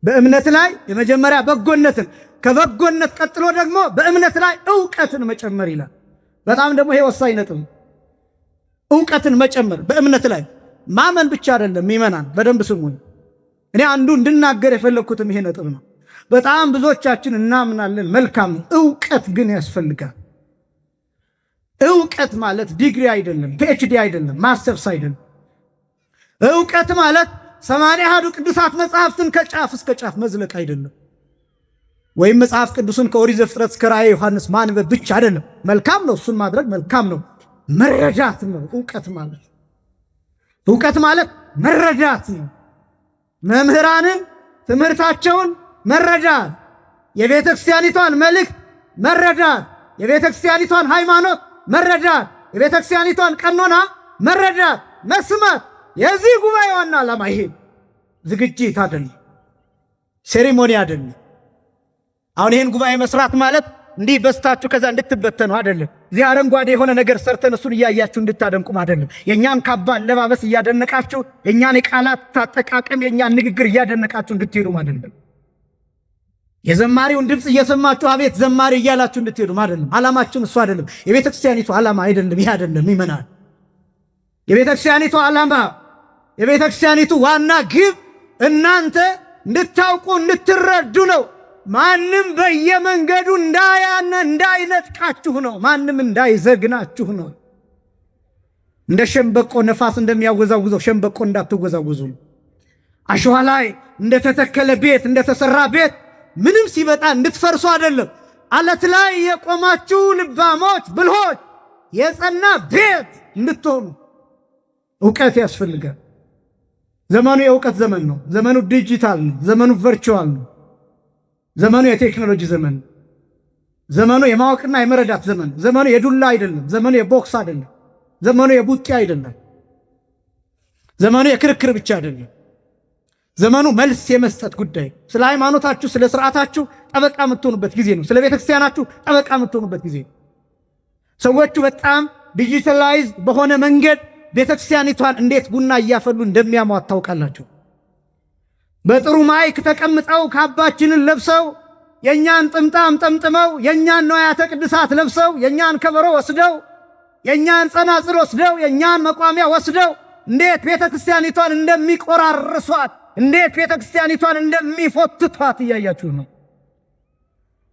በእምነት ላይ የመጀመሪያ በጎነትን፣ ከበጎነት ቀጥሎ ደግሞ በእምነት ላይ ዕውቀትን መጨመር ይላል። በጣም ደግሞ ይሄ ወሳኝ ነጥብ። ዕውቀትን መጨመር በእምነት ላይ ማመን ብቻ አይደለም። ይመናል። በደንብ ስሙኝ። እኔ አንዱ እንድናገር የፈለግኩትም ይሄ ነጥብ ነው። በጣም ብዙዎቻችን እናምናለን፣ መልካም። ዕውቀት ግን ያስፈልጋል። ዕውቀት ማለት ዲግሪ አይደለም፣ ፒኤችዲ አይደለም፣ ማስተርስ አይደለም። ዕውቀት ማለት 81 ቅዱሳት መጽሐፍትን ከጫፍ እስከ ጫፍ መዝለቅ አይደለም። ወይም መጽሐፍ ቅዱስን ከኦሪት ዘፍጥረት እስከ ራእየ ዮሐንስ ማንበብ ብቻ አይደለም። መልካም ነው፣ እሱን ማድረግ መልካም ነው። መረዳት ነው ዕውቀት ማለት። ዕውቀት ማለት መረዳት ነው። መምህራንን ትምህርታቸውን መረዳት፣ የቤተ ክርስቲያኒቷን መልእክት መረዳት፣ የቤተ ክርስቲያኒቷን ሃይማኖት መረዳት፣ የቤተ ክርስቲያኒቷን ቀኖና መረዳት፣ መስማት። የዚህ ጉባኤ ዋና ዓላማ ይሄ ዝግጅት አይደለም፣ ሴሪሞኒ አይደለም። አሁን ይሄን ጉባኤ መስራት ማለት እንዲህ በስታችሁ ከዛ እንድትበተኑ አይደለም። እዚህ አረንጓዴ የሆነ ነገር ሰርተን እሱን እያያችሁ እንድታደንቁም አይደለም። የእኛን ካባ አለባበስ እያደነቃችሁ፣ የእኛን የቃላት አጠቃቀም፣ የእኛን ንግግር እያደነቃችሁ እንድትሄዱም አይደለም። የዘማሪውን ድምፅ እየሰማችሁ አቤት ዘማሪ እያላችሁ እንድትሄዱም አይደለም። ዓላማችን እሱ አይደለም። የቤተ ክርስቲያኒቱ ዓላማ አይደለም። ይህ አይደለም ይመናል። የቤተ ክርስቲያኒቱ ዓላማ፣ የቤተ ክርስቲያኒቱ ዋና ግብ እናንተ እንድታውቁ እንድትረዱ ነው። ማንም በየመንገዱ እንዳይነጥቃችሁ ነው። ማንም እንዳይዘግናችሁ ነው። እንደ ሸምበቆ ነፋስ እንደሚያወዛውዘው ሸምበቆ እንዳትወዛውዙ። አሸዋ ላይ እንደተተከለ ቤት እንደተሰራ ቤት ምንም ሲመጣ እንድትፈርሱ አይደለም። አለት ላይ የቆማችሁ ልባሞች ብልሆች የጸና ቤት እንድትሆኑ ዕውቀት ያስፈልጋል። ዘመኑ የዕውቀት ዘመን ነው። ዘመኑ ዲጂታል ነው። ዘመኑ ቨርቹዋል ነው። ዘመኑ የቴክኖሎጂ ዘመን፣ ዘመኑ የማወቅና የመረዳት ዘመን። ዘመኑ የዱላ አይደለም። ዘመኑ የቦክስ አይደለም። ዘመኑ የቡጢ አይደለም። ዘመኑ የክርክር ብቻ አይደለም። ዘመኑ መልስ የመስጠት ጉዳይ፣ ስለ ሃይማኖታችሁ ስለ ስርዓታችሁ ጠበቃ የምትሆኑበት ጊዜ ነው። ስለ ቤተክርስቲያናችሁ ጠበቃ የምትሆኑበት ጊዜ ነው። ሰዎቹ በጣም ዲጂታላይዝ በሆነ መንገድ ቤተክርስቲያኒቷን እንዴት ቡና እያፈሉ እንደሚያሟት ታውቃላችሁ። በጥሩ ማይክ ተቀምጠው ካባችንን ለብሰው የኛን ጥምጣም ጠምጥመው የኛን ንዋያተ ቅድሳት ለብሰው የኛን ከበሮ ወስደው የኛን ጸናጽል ወስደው የኛን መቋሚያ ወስደው እንዴት ቤተክርስቲያኒቷን እንደሚቆራርሷት እንዴት ቤተክርስቲያኒቷን እንደሚፎትቷት እያያችሁ ነው።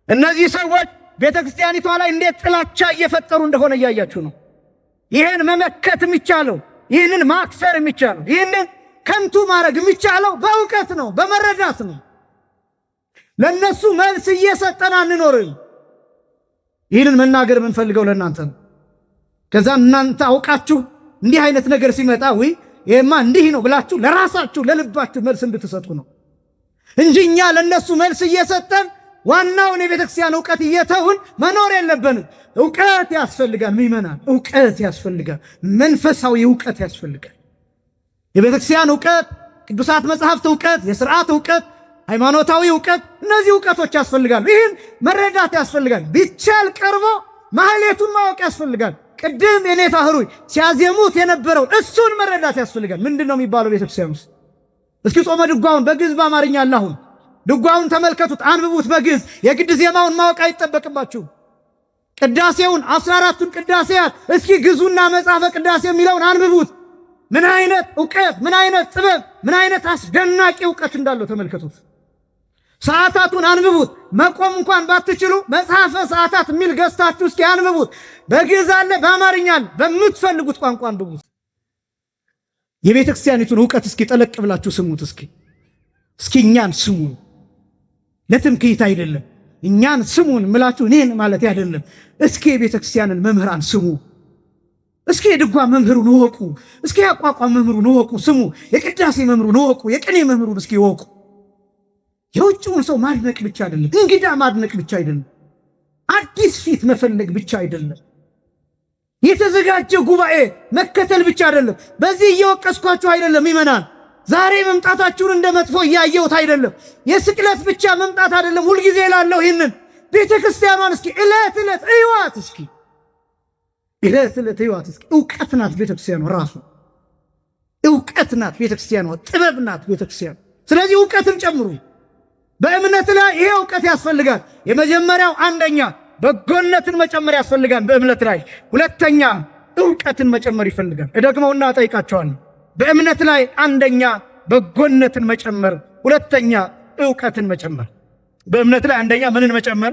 እነዚህ ሰዎች ቤተክርስቲያኒቷ ላይ እንዴት ጥላቻ እየፈጠሩ እንደሆነ እያያችሁ ነው። ይህን መመከት የሚቻለው ይህንን ማክሰር የሚቻለው ይህንን ከንቱ ማድረግ የሚቻለው በእውቀት ነው፣ በመረዳት ነው። ለነሱ መልስ እየሰጠን አንኖርም። ይህንን መናገር የምንፈልገው ለእናንተ ነው። ከዛ እናንተ አውቃችሁ እንዲህ አይነት ነገር ሲመጣ ወይ ይሄማ እንዲህ ነው ብላችሁ ለራሳችሁ ለልባችሁ መልስ እንድትሰጡ ነው እንጂ እኛ ለነሱ መልስ እየሰጠን ዋናውን የቤተክርስቲያን ዕውቀት እየተውን መኖር የለብንም። ዕውቀት ያስፈልጋል። ምእመናን ዕውቀት ያስፈልጋል። መንፈሳዊ ዕውቀት ያስፈልጋል። የቤተክርስቲያን ዕውቀት፣ ቅዱሳት መጽሐፍት ዕውቀት፣ የሥርዓት ዕውቀት፣ ሃይማኖታዊ ዕውቀት፣ እነዚህ ዕውቀቶች ያስፈልጋሉ። ይህን መረዳት ያስፈልጋል። ቢቻል ቀርቦ ማህሌቱን ማወቅ ያስፈልጋል። ቅድም የኔታ ህሩይ ሲያዜሙት የነበረው እሱን መረዳት ያስፈልጋል። ምንድን ነው የሚባለው ቤተክርስቲያን ውስጥ? እስኪ ጾመ ድጓውን በግዕዝ በአማርኛ አላሁን ድጓውን ተመልከቱት፣ አንብቡት በግዕዝ። የግድ ዜማውን ማወቅ አይጠበቅባችሁም። ቅዳሴውን 14ቱን ቅዳሴያት እስኪ ግዙና መጽሐፈ ቅዳሴ የሚለውን አንብቡት። ምን አይነት ዕውቀት፣ ምን አይነት ጥበብ፣ ምን አይነት አስደናቂ ዕውቀት እንዳለው ተመልከቱት። ሰዓታቱን አንብቡት። መቆም እንኳን ባትችሉ መጽሐፈ ሰዓታት የሚል ገዝታችሁ እስኪ አንብቡት። በግዕዝ አለ፣ በአማርኛ አለ፣ በምትፈልጉት ቋንቋ አንብቡት። የቤተክርስቲያኒቱን ዕውቀት እስኪ ጠለቅ ብላችሁ ስሙት። እስኪ እኛን ስሙ። ለትምክህት አይደለም። እኛን ስሙን ምላችሁ እኔን ማለት አይደለም። እስኪ የቤተክርስቲያንን መምህራን ስሙ። እስኪ የድጓ መምህሩን ወቁ። እስኪ የአቋቋም መምህሩን ወቁ፣ ስሙ። የቅዳሴ መምህሩን ወቁ። የቅኔ መምህሩን እስኪ ወቁ። የውጭውን ሰው ማድነቅ ብቻ አይደለም። እንግዳ ማድነቅ ብቻ አይደለም። አዲስ ፊት መፈለግ ብቻ አይደለም። የተዘጋጀ ጉባኤ መከተል ብቻ አይደለም። በዚህ እየወቀስኳችሁ አይደለም ይመናል። ዛሬ መምጣታችሁን እንደ መጥፎ እያየሁት አይደለም። የስቅለት ብቻ መምጣት አይደለም። ሁልጊዜ እላለሁ ይህንን ቤተክርስቲያኗን እስኪ ዕለት ዕለት እዩዋት። እስኪ ዕለት ዕለት እዩዋት። እስኪ ዕውቀት ናት ቤተክርስቲያኗ ራሱ። ዕውቀት ናት ቤተክርስቲያኗ። ጥበብ ናት ቤተክርስቲያኗ። ስለዚህ ዕውቀትን ጨምሩ። በእምነት ላይ ይሄ ዕውቀት ያስፈልጋል። የመጀመሪያው አንደኛ በጎነትን መጨመር ያስፈልጋል በእምነት ላይ። ሁለተኛ ዕውቀትን መጨመር ይፈልጋል። እደግመውና እጠይቃቸዋለሁ። በእምነት ላይ አንደኛ በጎነትን መጨመር፣ ሁለተኛ ዕውቀትን መጨመር። በእምነት ላይ አንደኛ ምንን መጨመር?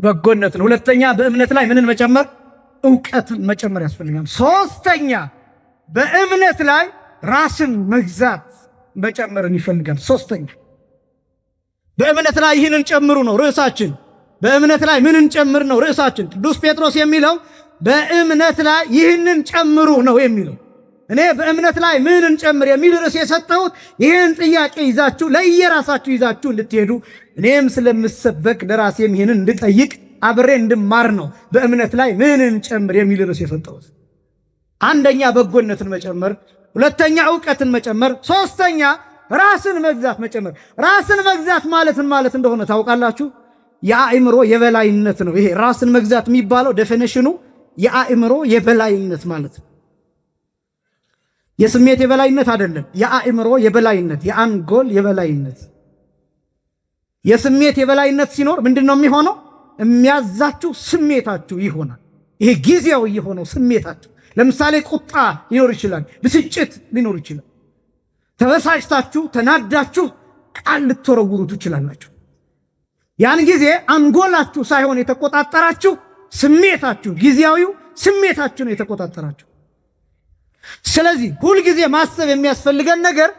በጎነትን። ሁለተኛ በእምነት ላይ ምንን መጨመር? ዕውቀትን መጨመር ያስፈልጋል። ሶስተኛ በእምነት ላይ ራስን መግዛት መጨመርን ይፈልጋል። ሶስተኛ በእምነት ላይ ይህንን ጨምሩ ነው ርዕሳችን። በእምነት ላይ ምንን ጨምር ነው ርዕሳችን። ቅዱስ ጴጥሮስ የሚለው በእምነት ላይ ይህንን ጨምሩ ነው የሚለው። እኔ በእምነት ላይ ምንን ጨምር የሚል ርዕስ የሰጠሁት ይህን ጥያቄ ይዛችሁ ለየራሳችሁ ይዛችሁ እንድትሄዱ እኔም ስለምሰበክ ለራሴም ይህንን እንድጠይቅ አብሬ እንድማር ነው። በእምነት ላይ ምንን ጨምር የሚል ርዕስ የሰጠሁት። አንደኛ በጎነትን መጨመር፣ ሁለተኛ ዕውቀትን መጨመር፣ ሶስተኛ ራስን መግዛት መጨመር። ራስን መግዛት ማለት እንደሆነ ታውቃላችሁ? የአእምሮ የበላይነት ነው። ይሄ ራስን መግዛት የሚባለው ዴፊኒሽኑ የአእምሮ የበላይነት ማለት ነው። የስሜት የበላይነት አይደለም። የአእምሮ የበላይነት፣ የአንጎል የበላይነት። የስሜት የበላይነት ሲኖር ምንድነው የሚሆነው? የሚያዛችሁ ስሜታችሁ ይሆናል። ይሄ ጊዜያዊ የሆነው ስሜታችሁ። ለምሳሌ ቁጣ ሊኖር ይችላል፣ ብስጭት ሊኖር ይችላል። ተበሳጭታችሁ ተናዳችሁ ቃል ልትወረውሩ ትችላላችሁ። ያን ጊዜ አንጎላችሁ ሳይሆን የተቆጣጠራችሁ ስሜታችሁ፣ ጊዜያዊው ስሜታችሁ ነው የተቆጣጠራችሁ። ስለዚህ ሁልጊዜ ማሰብ የሚያስፈልገን ነገር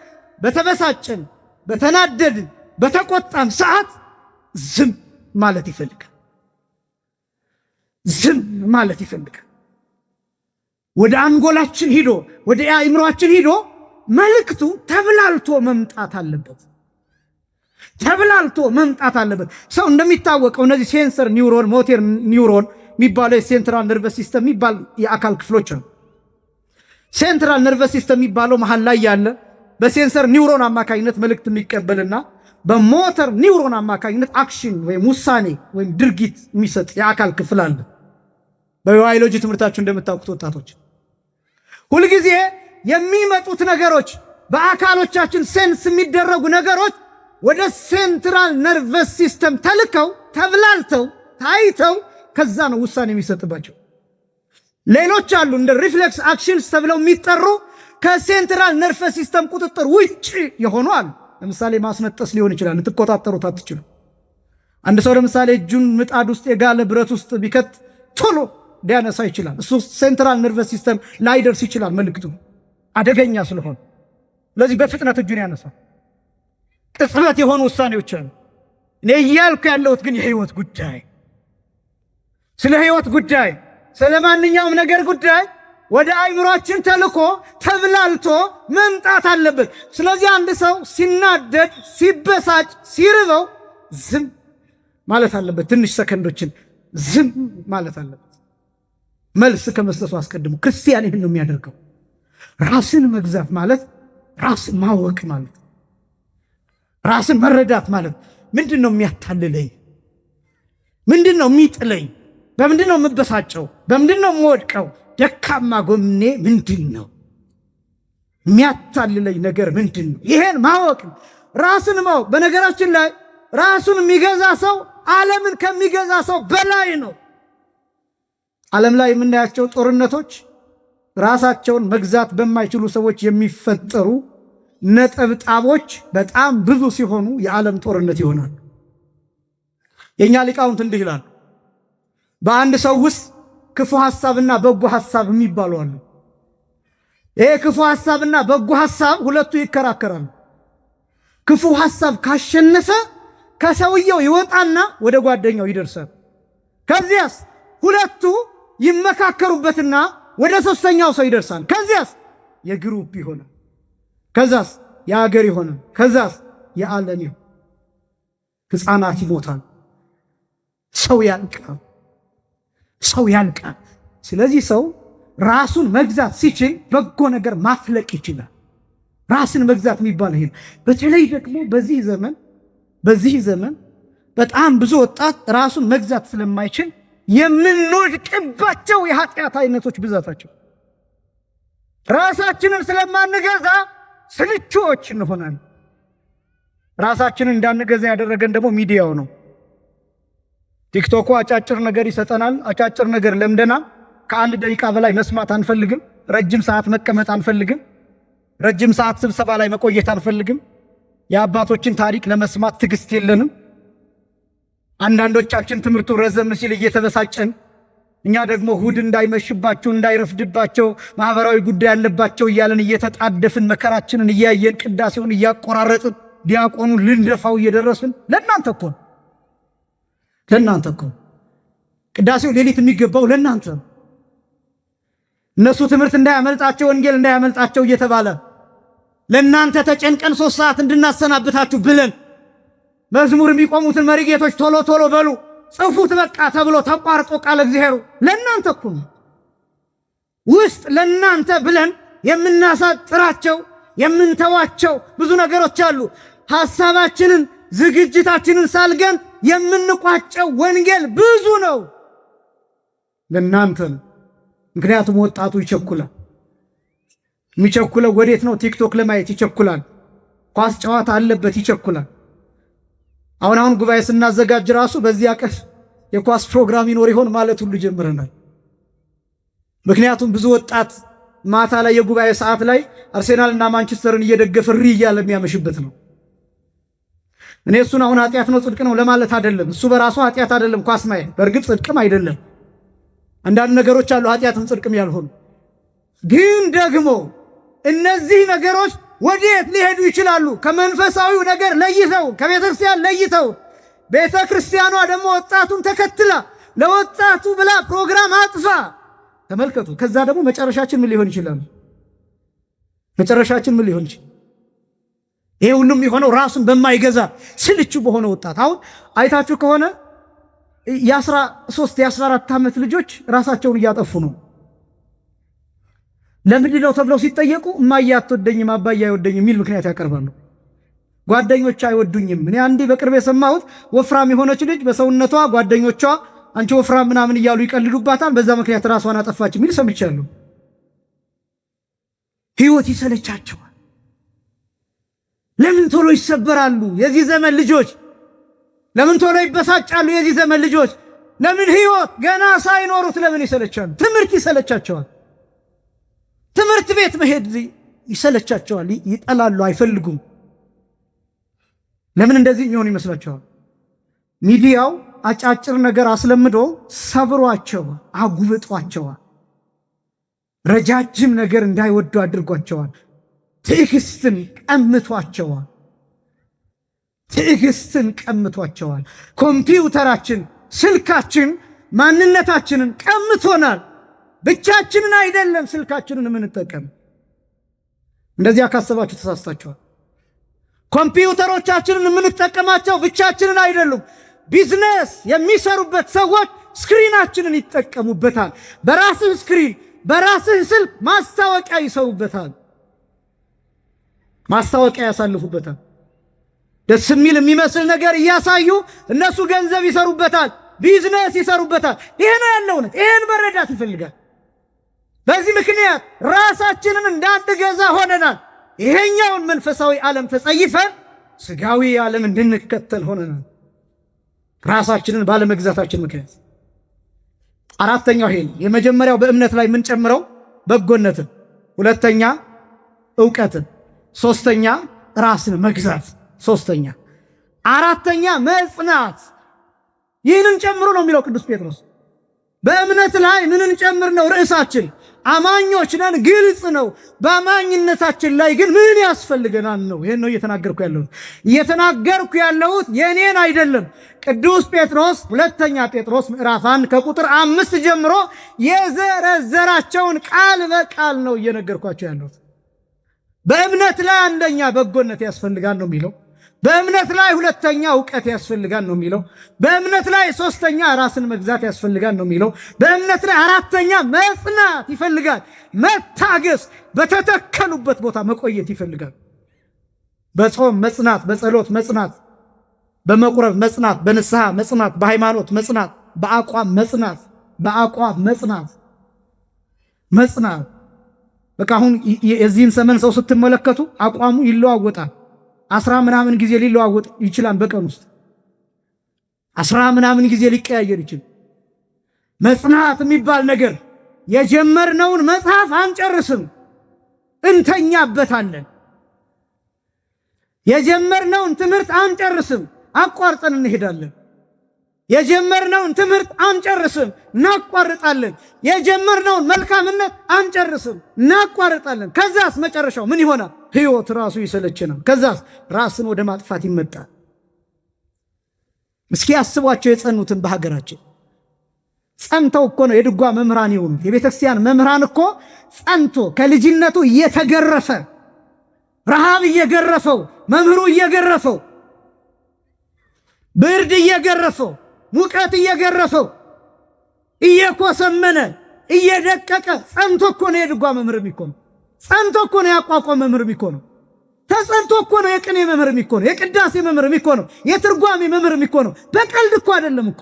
በተበሳጨን፣ በተናደድን፣ በተቆጣን ሰዓት ዝም ማለት ይፈልጋል። ዝም ማለት ይፈልጋል። ወደ አንጎላችን ሂዶ ወደ አእምሮአችን ሂዶ መልእክቱ ተብላልቶ መምጣት አለበት። ተብላልቶ መምጣት አለበት። ሰው እንደሚታወቀው እነዚህ ሴንሰር ኒውሮን፣ ሞተር ኒውሮን የሚባለው የሴንትራል ነርቨስ ሲስተም የሚባል የአካል ክፍሎች ነው። ሴንትራል ነርቨስ ሲስተም የሚባለው መሃል ላይ ያለ በሴንሰር ኒውሮን አማካኝነት መልእክት የሚቀበልና በሞተር ኒውሮን አማካኝነት አክሽን ወይም ውሳኔ ወይም ድርጊት የሚሰጥ የአካል ክፍል አለ። በባዮሎጂ ትምህርታችሁ እንደምታውቁት ወጣቶች ሁልጊዜ የሚመጡት ነገሮች በአካሎቻችን ሴንስ የሚደረጉ ነገሮች ወደ ሴንትራል ነርቨስ ሲስተም ተልከው ተብላልተው ታይተው ከዛ ነው ውሳኔ የሚሰጥባቸው። ሌሎች አሉ እንደ ሪፍሌክስ አክሽንስ ተብለው የሚጠሩ ከሴንትራል ነርቨስ ሲስተም ቁጥጥር ውጪ የሆኑ አሉ። ለምሳሌ ማስነጠስ ሊሆን ይችላል፣ ልትቆጣጠሩት አትችሉ። አንድ ሰው ለምሳሌ እጁን ምጣድ ውስጥ የጋለ ብረት ውስጥ ቢከት ቶሎ ሊያነሳ ይችላል። እሱ ሴንትራል ነርቨስ ሲስተም ላይደርስ ይችላል መልእክቱ አደገኛ ስለሆነ፣ ስለዚህ በፍጥነት እጁን ያነሳል። ቅጽበት የሆኑ ውሳኔዎች አሉ። እኔ እያልኩ ያለሁት ግን የህይወት ጉዳይ፣ ስለ ህይወት ጉዳይ፣ ስለ ማንኛውም ነገር ጉዳይ ወደ አእምሮአችን ተልኮ ተብላልቶ መምጣት አለበት። ስለዚህ አንድ ሰው ሲናደድ፣ ሲበሳጭ፣ ሲርበው ዝም ማለት አለበት። ትንሽ ሰከንዶችን ዝም ማለት አለበት፣ መልስ ከመስጠቱ አስቀድሞ። ክርስቲያን ይህን ነው የሚያደርገው። ራስን መግዛት ማለት ራስን ማወቅ ማለት፣ ራስን መረዳት ማለት ምንድን ነው የሚያታልለኝ? ምንድን ነው የሚጥለኝ? በምንድን ነው የምበሳጨው? በምንድን ነው የምወድቀው? ደካማ ጎኔ ምንድን ነው? የሚያታልለኝ ነገር ምንድን ነው? ይሄን ማወቅ፣ ራስን ማወቅ። በነገራችን ላይ ራሱን የሚገዛ ሰው ዓለምን ከሚገዛ ሰው በላይ ነው። ዓለም ላይ የምናያቸው ጦርነቶች ራሳቸውን መግዛት በማይችሉ ሰዎች የሚፈጠሩ ነጠብጣቦች በጣም ብዙ ሲሆኑ የዓለም ጦርነት ይሆናል። የእኛ ሊቃውንት እንዲህ ይላሉ፣ በአንድ ሰው ውስጥ ክፉ ሐሳብና በጎ ሐሳብ የሚባሉ አሉ። ይሄ ክፉ ሐሳብና በጎ ሐሳብ ሁለቱ ይከራከራሉ። ክፉ ሐሳብ ካሸነፈ ከሰውየው ይወጣና ወደ ጓደኛው ይደርሳል። ከዚያስ ሁለቱ ይመካከሩበትና ወደ ሶስተኛው ሰው ይደርሳል። ከዚያስ የግሩፕ ይሆናል። ከዛስ የአገር ይሆናል። ከዛስ የዓለም ይሆናል። ሕፃናት ይሞታል። ሰው ያልቃል። ሰው ያልቃል። ስለዚህ ሰው ራሱን መግዛት ሲችል በጎ ነገር ማፍለቅ ይችላል። ራስን መግዛት የሚባል ይሄ። በተለይ ደግሞ በዚህ ዘመን በጣም ብዙ ወጣት ራሱን መግዛት ስለማይችል የምንወድቅባቸው የኃጢአት አይነቶች ብዛታቸው፣ ራሳችንን ስለማንገዛ ስልቹዎች እንሆናለን። ራሳችንን እንዳንገዛ ያደረገን ደግሞ ሚዲያው ነው። ቲክቶኩ አጫጭር ነገር ይሰጠናል። አጫጭር ነገር ለምደናል። ከአንድ ደቂቃ በላይ መስማት አንፈልግም። ረጅም ሰዓት መቀመጥ አንፈልግም። ረጅም ሰዓት ስብሰባ ላይ መቆየት አንፈልግም። የአባቶችን ታሪክ ለመስማት ትዕግስት የለንም። አንዳንዶቻችን ትምህርቱ ረዘም ሲል እየተበሳጨን፣ እኛ ደግሞ እሑድ እንዳይመሽባቸው እንዳይረፍድባቸው ማህበራዊ ጉዳይ ያለባቸው እያለን እየተጣደፍን መከራችንን እያየን ቅዳሴውን እያቆራረጥን ዲያቆኑን ልንደፋው እየደረስን ለእናንተ እኮ ቅዳሴው ሌሊት የሚገባው ለእናንተ። እነሱ ትምህርት እንዳያመልጣቸው ወንጌል እንዳያመልጣቸው እየተባለ ለእናንተ ተጨንቀን 3 ሰዓት እንድናሰናብታችሁ ብለን መዝሙር የሚቆሙትን መሪጌቶች ቶሎ ቶሎ በሉ ጽፉት በቃ ተብሎ ተቋርጦ ቃለ እግዚአብሔሩ ለእናንተ እኮ ውስጥ ለእናንተ ብለን የምናሳጥራቸው የምንተዋቸው ብዙ ነገሮች አሉ። ሐሳባችንን ዝግጅታችንን ሳልገን የምንቋጨው ወንጌል ብዙ ነው ለእናንተ። ምክንያቱም ወጣቱ ይቸኩላል። የሚቸኩለው ወዴት ነው? ቲክቶክ ለማየት ይቸኩላል። ኳስ ጨዋታ አለበት ይቸኩላል። አሁን ጉባኤ ስናዘጋጅ ራሱ በዚያ ቀን የኳስ ፕሮግራም ይኖር ይሆን ማለት ሁሉ ጀምረናል። ምክንያቱም ብዙ ወጣት ማታ ላይ የጉባኤ ሰዓት ላይ አርሴናልና ማንቸስተርን እየደገፈ ሪ እያለ የሚያመሽበት ነው። እኔ እሱን አሁን ኃጢአት ነው ጽድቅ ነው ለማለት አይደለም። እሱ በራሱ ኃጢአት አይደለም ኳስ ማየት፣ በእርግጥ ጽድቅም አይደለም። አንዳንድ ነገሮች አሉ ኃጢአትም ጽድቅም ያልሆኑ። ግን ደግሞ እነዚህ ነገሮች ወዴት ሊሄዱ ይችላሉ? ከመንፈሳዊው ነገር ለይተው፣ ከቤተክርስቲያን ለይተው፣ ቤተክርስቲያኗ ደግሞ ወጣቱን ተከትላ ለወጣቱ ብላ ፕሮግራም አጥፋ። ተመልከቱ። ከዛ ደግሞ መጨረሻችን ምን ሊሆን ይችላል? መጨረሻችን ምን ሊሆን ይችላል? ይሄ ሁሉም የሆነው ራሱን በማይገዛ ስልቹ በሆነ ወጣት። አሁን አይታችሁ ከሆነ የ13 የ14 ዓመት ልጆች ራሳቸውን እያጠፉ ነው። ለምንድን ነው ተብለው ሲጠየቁ እማዬ አትወደኝም፣ አባዬ አይወደኝም የሚል ምክንያት ያቀርባሉ። ጓደኞቿ አይወዱኝም። እኔ አንዴ በቅርብ የሰማሁት ወፍራም የሆነች ልጅ በሰውነቷ ጓደኞቿ አንቺ ወፍራም ምናምን እያሉ ይቀልዱባታል፣ በዛ ምክንያት ራሷን አጠፋች የሚል ሰምቻለሁ። ህይወት ይሰለቻቸዋል። ለምን ቶሎ ይሰበራሉ የዚህ ዘመን ልጆች? ለምን ቶሎ ይበሳጫሉ የዚህ ዘመን ልጆች? ለምን ህይወት ገና ሳይኖሩት ለምን ይሰለቻሉ? ትምህርት ይሰለቻቸዋል። ትምህርት ቤት መሄድ ይሰለቻቸዋል፣ ይጠላሉ፣ አይፈልጉም። ለምን እንደዚህ የሚሆን ይመስላችኋል? ሚዲያው አጫጭር ነገር አስለምዶ ሰብሯቸዋል፣ አጉብጧቸዋል። ረጃጅም ነገር እንዳይወዱ አድርጓቸዋል። ትዕግስትን ቀምቷቸዋል። ትዕግስትን ቀምቷቸዋል። ኮምፒውተራችን፣ ስልካችን ማንነታችንን ቀምቶናል። ብቻችንን አይደለም ስልካችንን የምንጠቀም። እንደዚያ ካሰባችሁ ተሳስታችኋል። ኮምፒውተሮቻችንን የምንጠቀማቸው ብቻችንን አይደሉም። ቢዝነስ የሚሰሩበት ሰዎች ስክሪናችንን ይጠቀሙበታል። በራስህ ስክሪን፣ በራስህ ስልክ ማስታወቂያ ይሰሩበታል፣ ማስታወቂያ ያሳልፉበታል። ደስ የሚል የሚመስል ነገር እያሳዩ እነሱ ገንዘብ ይሰሩበታል፣ ቢዝነስ ይሰሩበታል። ይሄ ነው ያለው እውነት። ይሄን መረዳት ይፈልጋል። በዚህ ምክንያት ራሳችንን እንዳንገዛ ሆነናል። ይሄኛውን መንፈሳዊ ዓለም ተጸይፈን ስጋዊ ዓለም እንድንከተል ሆነናል፣ ራሳችንን ባለመግዛታችን ምክንያት። አራተኛው ይሄ የመጀመሪያው በእምነት ላይ የምንጨምረው በጎነትን፣ ሁለተኛ ዕውቀትን፣ ሶስተኛ ራስን መግዛት፣ ሶስተኛ አራተኛ መጽናት። ይህንን ጨምሮ ነው የሚለው ቅዱስ ጴጥሮስ። በእምነት ላይ ምንን ጨምር ነው ርዕሳችን። አማኞች ነን፣ ግልጽ ነው። በአማኝነታችን ላይ ግን ምን ያስፈልገናል ነው። ይሄን ነው እየተናገርኩ ያለሁት የኔን አይደለም። ቅዱስ ጴጥሮስ ሁለተኛ ጴጥሮስ ምዕራፍ 1 ከቁጥር 5 ጀምሮ የዘረዘራቸውን ቃል በቃል ነው እየነገርኳቸው ያለሁት። በእምነት ላይ አንደኛ በጎነት ያስፈልጋል ነው የሚለው። በእምነት ላይ ሁለተኛ ዕውቀት ያስፈልጋል ነው የሚለው። በእምነት ላይ ሶስተኛ ራስን መግዛት ያስፈልጋል ነው የሚለው። በእምነት ላይ አራተኛ መጽናት ይፈልጋል። መታገስ፣ በተተከሉበት ቦታ መቆየት ይፈልጋል። በጾም መጽናት፣ በጸሎት መጽናት፣ በመቁረብ መጽናት፣ በንስሐ መጽናት፣ በሃይማኖት መጽናት፣ በአቋም መጽናት፣ በአቋም መጽናት። በቃ አሁን የዚህን ዘመን ሰው ስትመለከቱ አቋሙ ይለዋወጣል። 10 ምናምን ጊዜ ሊለዋወጥ ይችላል። በቀን ውስጥ 10 ምናምን ጊዜ ሊቀያየር ይችላል። መጽናት የሚባል ነገር የጀመርነውን መጽሐፍ አንጨርስም፣ እንተኛበታለን። የጀመርነውን ትምህርት አንጨርስም፣ አቋርጠን እንሄዳለን። የጀመርነውን ትምህርት አንጨርስም፣ እናቋርጣለን። የጀመርነውን መልካምነት አንጨርስም፣ እናቋርጣለን። ከዛስ መጨረሻው ምን ይሆናል? ሕይወት ራሱ ይሰለችናል። ከዛስ ራስን ወደ ማጥፋት ይመጣል። እስኪ አስቧቸው የጸኑትን በሀገራችን ጸንተው እኮ ነው የድጓ መምህራን የሆኑት። የቤተክርስቲያን መምህራን እኮ ጸንቶ ከልጅነቱ እየተገረፈ ረሃብ እየገረፈው፣ መምህሩ እየገረፈው፣ ብርድ እየገረፈው፣ ሙቀት እየገረፈው፣ እየኮሰመነ እየደቀቀ ጸንቶ እኮ ነው የድጓ መምህር የሚኮነው። ጸንቶ እኮ ነው ያቋቋም መምህር የሚኮነው። ተጸንቶ እኮ ነው የቅኔ መምህር የሚኮነው፣ የቅዳሴ መምህር የሚኮነው፣ የትርጓሜ መምህር የሚኮነው። በቀልድ እኮ አይደለም እኮ፣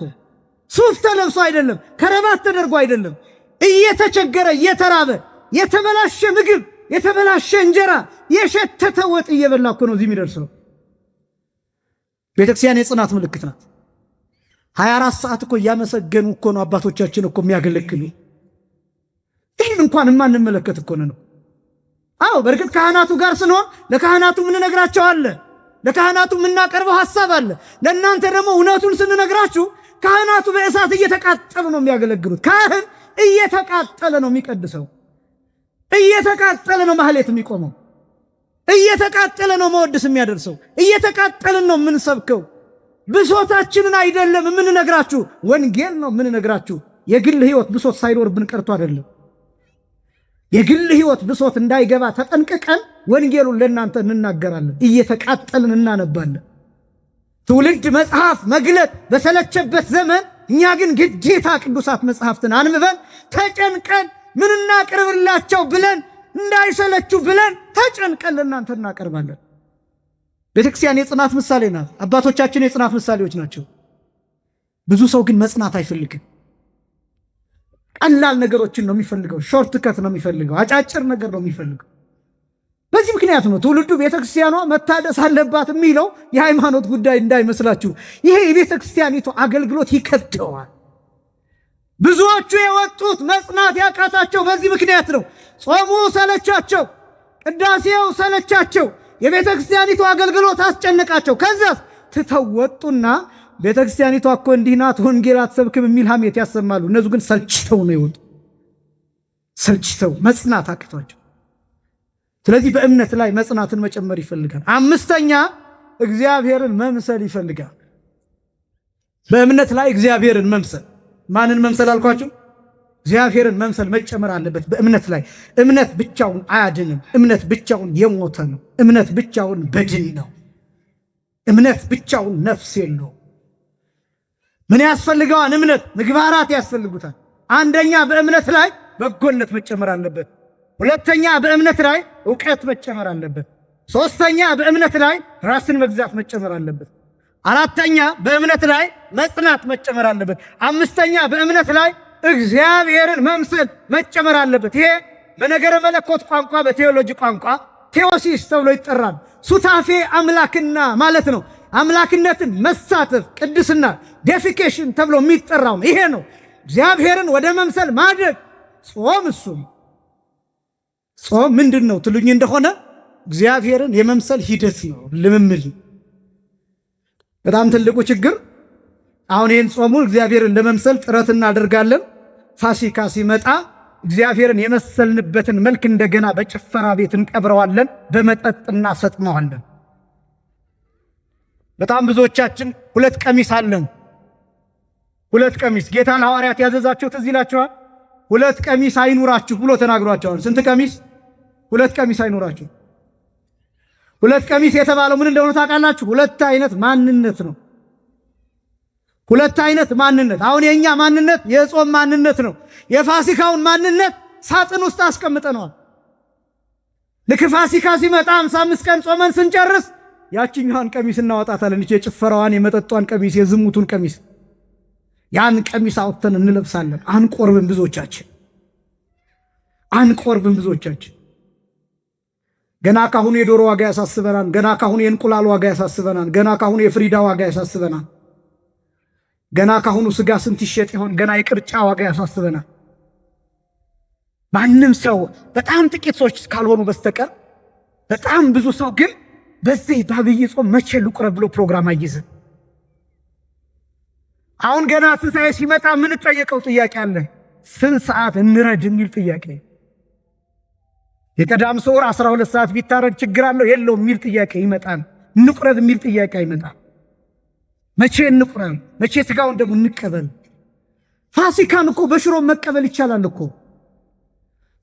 ሱፍ ተለብሶ አይደለም፣ ከረባት ተደርጎ አይደለም። እየተቸገረ እየተራበ የተበላሸ ምግብ፣ የተበላሸ እንጀራ፣ የሸተተ ወጥ እየበላ እኮ ነው እዚህ የሚደርሰው። ቤተክርስቲያን የጽናት ምልክት ናት። 24 ሰዓት እኮ እያመሰገኑ እኮ ነው አባቶቻችን እኮ የሚያገለግሉ። ይህን እንኳ እንኳን የማንመለከት እኮ ነው። አዎ በእርግጥ ካህናቱ ጋር ስንሆን ለካህናቱ ምን ነግራቸው አለ፣ ለካህናቱ የምናቀርበው ሐሳብ አለ። ለእናንተ ደግሞ እውነቱን ስንነግራችሁ ካህናቱ በእሳት እየተቃጠሉ ነው የሚያገለግሉት። ካህን እየተቃጠለ ነው የሚቀድሰው፣ እየተቃጠለ ነው ማህሌት የሚቆመው፣ እየተቃጠለ ነው መወድስ የሚያደርሰው፣ እየተቃጠልን ነው የምንሰብከው። ብሶታችንን አይደለም የምንነግራችሁ፣ ወንጌል ነው የምንነግራችሁ። የግል ህይወት ብሶት ሳይኖርብን ቀርቶ አይደለም። የግል ህይወት ብሶት እንዳይገባ ተጠንቅቀን ወንጌሉን ለእናንተ እንናገራለን፣ እየተቃጠልን እናነባለን። ትውልድ መጽሐፍ መግለጥ በሰለቸበት ዘመን እኛ ግን ግዴታ ቅዱሳት መጽሐፍትን አንብበን ተጨንቀን ምን እናቀርብላቸው ብለን እንዳይሰለችሁ ብለን ተጨንቀን ለእናንተ እናቀርባለን። ቤተክርስቲያን የጽናት ምሳሌ ናት። አባቶቻችን የጽናት ምሳሌዎች ናቸው። ብዙ ሰው ግን መጽናት አይፈልግም። ቀላል ነገሮችን ነው የሚፈልገው፣ ሾርት ከት ነው የሚፈልገው፣ አጫጭር ነገር ነው የሚፈልገው። በዚህ ምክንያት ነው ትውልዱ ቤተክርስቲያኗ መታደስ አለባት የሚለው። የሃይማኖት ጉዳይ እንዳይመስላችሁ። ይሄ የቤተክርስቲያኒቱ አገልግሎት ይከብደዋል። ብዙዎቹ የወጡት መጽናት ያቃታቸው በዚህ ምክንያት ነው። ጾሙ ሰለቻቸው፣ ቅዳሴው ሰለቻቸው፣ የቤተክርስቲያኒቱ አገልግሎት አስጨነቃቸው። ከዛስ ትተወጡና ቤተክርስቲያኒቷ እኮ እንዲህ ናት፣ ወንጌል አትሰብክም የሚል ሐሜት ያሰማሉ። እነዚህ ግን ሰልችተው ነው የወጡ፣ ሰልችተው መጽናት አቅቷቸው። ስለዚህ በእምነት ላይ መጽናትን መጨመር ይፈልጋል። አምስተኛ እግዚአብሔርን መምሰል ይፈልጋል። በእምነት ላይ እግዚአብሔርን መምሰል። ማንን መምሰል አልኳችሁ? እግዚአብሔርን መምሰል መጨመር አለበት በእምነት ላይ። እምነት ብቻውን አያድንም። እምነት ብቻውን የሞተ ነው። እምነት ብቻውን በድን ነው። እምነት ብቻውን ነፍስ የለው። ምን ያስፈልገዋል? እምነት ምግባራት ያስፈልጉታል። አንደኛ በእምነት ላይ በጎነት መጨመር አለበት። ሁለተኛ በእምነት ላይ ዕውቀት መጨመር አለበት። ሶስተኛ በእምነት ላይ ራስን መግዛት መጨመር አለበት። አራተኛ በእምነት ላይ መጽናት መጨመር አለበት። አምስተኛ በእምነት ላይ እግዚአብሔርን መምሰል መጨመር አለበት። ይሄ በነገረ መለኮት ቋንቋ፣ በቴዎሎጂ ቋንቋ ቴዎሲስ ተብሎ ይጠራል። ሱታፌ አምላክና ማለት ነው። አምላክነትን መሳተፍ፣ ቅድስና ዴፊኬሽን ተብሎ የሚጠራው ይሄ ነው። እግዚአብሔርን ወደ መምሰል ማድረግ ጾም እሱ ነው። ጾም ምንድን ነው ትሉኝ እንደሆነ እግዚአብሔርን የመምሰል ሂደት ነው፣ ልምምድ። በጣም ትልቁ ችግር አሁን ይህን ጾሙን እግዚአብሔርን ለመምሰል ጥረት እናደርጋለን። ፋሲካ ሲመጣ እግዚአብሔርን የመሰልንበትን መልክ እንደገና በጭፈራ ቤት እንቀብረዋለን፣ በመጠጥ እናሰጥመዋለን። በጣም ብዙዎቻችን ሁለት ቀሚስ አለን። ሁለት ቀሚስ ጌታ ለሐዋርያት ያዘዛቸው ትዝ ይላችኋል። ሁለት ቀሚስ አይኑራችሁ ብሎ ተናግሯቸዋል። ስንት ቀሚስ? ሁለት ቀሚስ አይኑራችሁ። ሁለት ቀሚስ የተባለው ምን እንደሆነ ታውቃላችሁ? ሁለት አይነት ማንነት ነው። ሁለት አይነት ማንነት። አሁን የኛ ማንነት የጾም ማንነት ነው። የፋሲካውን ማንነት ሳጥን ውስጥ አስቀምጠነዋል። ልክ ፋሲካ ሲመጣ 55 ቀን ጾመን ስንጨርስ ያቺኛዋን ቀሚስ እናወጣታለን። እቺ የጭፈራዋን፣ የመጠጧን ቀሚስ፣ የዝሙቱን ቀሚስ፣ ያን ቀሚስ አውጥተን እንለብሳለን። አንቆርብን ብዙዎቻችን፣ አንቆርብን ብዙዎቻችን። ገና ካሁኑ የዶሮ ዋጋ ያሳስበናል። ገና ካሁኑ የእንቁላል ዋጋ ያሳስበናል። ገና ካሁኑ የፍሪዳ ዋጋ ያሳስበናል። ገና ካሁኑ ስጋ ስንት ይሸጥ ይሆን? ገና የቅርጫ ዋጋ ያሳስበናል። ማንም ሰው በጣም ጥቂት ሰዎች ካልሆኑ በስተቀር በጣም ብዙ ሰው ግን በዚህ በዐቢይ ጾም መቼ ልቁረብ ብሎ ፕሮግራም አይይዝም። አሁን ገና ትንሣኤ ሲመጣ ምን ጠየቀው ጥያቄ አለ። ስንት ሰዓት እንረድ የሚል ጥያቄ። የቀዳም ስዑር 12 ሰዓት ቢታረድ ችግር አለው የለውም የሚል ጥያቄ ይመጣል። እንቁረብ የሚል ጥያቄ አይመጣም። መቼ እንቁረብ? መቼ ስጋውን ደግሞ እንቀበል? ፋሲካን እኮ በሽሮ መቀበል ይቻላል እኮ።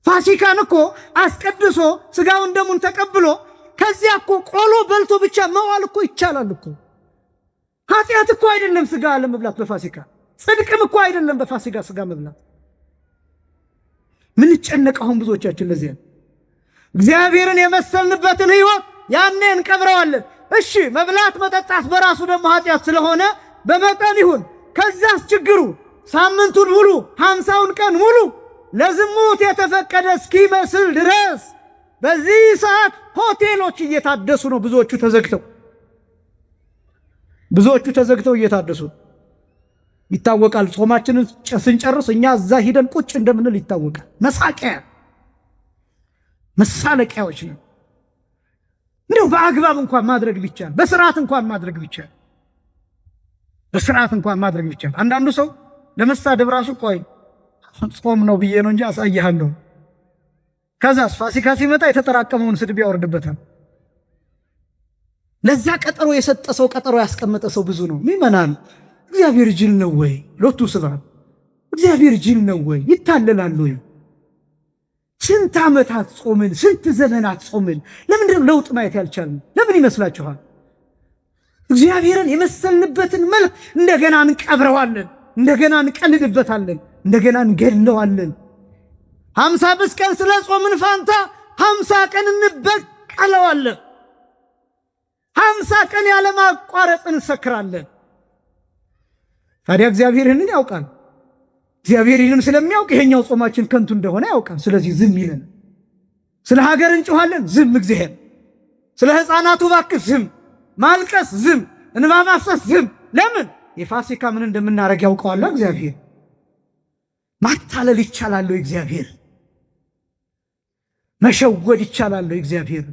ፋሲካን እኮ አስቀድሶ ስጋውን ደሙን ተቀብሎ ከዚያ እኮ ቆሎ በልቶ ብቻ መዋል እኮ ይቻላል እኮ። ኃጢአት እኮ አይደለም ስጋ ለመብላት በፋሲካ። ጽድቅም እኮ አይደለም በፋሲካ ስጋ መብላት። ምን ጨነቀውን ብዙዎቻችን ለዚህ እግዚአብሔርን የመሰልንበትን ሕይወት ያኔ እንቀብረዋለን። እሺ መብላት መጠጣት በራሱ ደግሞ ኃጢአት ስለሆነ በመጠን ይሁን። ከዛስ ችግሩ ሳምንቱን ሙሉ 50ውን ቀን ሙሉ ለዝሙት የተፈቀደ እስኪመስል ድረስ በዚህ ሰዓት ሆቴሎች እየታደሱ ነው። ብዙዎቹ ተዘግተው እየታደሱ ይታወቃል። ጾማችንን ስንጨርስ እኛ እዛ ሂደን ቁጭ እንደምንል ይታወቃል። መሳቂያ መሳለቂያዎች ነው። እንደው በአግባብ እንኳን ማድረግ ቢቻል፣ በስርዓት እንኳን ማድረግ ቢቻል፣ በስርዓት እንኳን ማድረግ ቢቻል። አንዳንዱ ሰው ለመሳደብ ራሱ ቆይ ጾም ነው ብዬ ነው እንጂ አሳያለሁ። ከዛስ ፋሲካ ሲመጣ የተጠራቀመውን ስድብ ያወርድበታል። ለዛ ቀጠሮ የሰጠ ሰው ቀጠሮ ያስቀመጠ ሰው ብዙ ነው። ምእመናን እግዚአብሔር ጅል ነው ወይ? ሎቱ ስብሐት። እግዚአብሔር ጅል ነው ወይ? ይታለላል ወይ? ስንት ዓመታት ጾምን፣ ስንት ዘመናት ጾምን። ለምንድን ነው ለውጥ ማየት ያልቻልን? ለምን ይመስላችኋል? እግዚአብሔርን የመሰልንበትን መልክ እንደገና እንቀብረዋለን፣ እንደገና እንቀልድበታለን፣ እንደገና እንገድለዋለን። 50 ቀን ስለ ጾምን ፋንታ 50 ቀን እንበቀለዋለን። 50 ቀን ያለማቋረጥ እንሰክራለን። ታዲያ እግዚአብሔር ይህንን ያውቃል። እግዚአብሔር ይህንን ስለሚያውቅ ይሄኛው ጾማችን ከንቱ እንደሆነ ያውቃል። ስለዚህ ዝም ይለን። ስለ ሀገር እንጮኻለን፣ ዝም እግዚአብሔር። ስለ ሕፃናቱ እባክህ ዝም፣ ማልቀስ ዝም፣ እንባ ማፍሰስ ዝም። ለምን? የፋሲካ ምን እንደምናደርግ ያውቀዋል እግዚአብሔር። ማታለል ይቻላል እግዚአብሔር፣ መሸወድ ይቻላል እግዚአብሔር።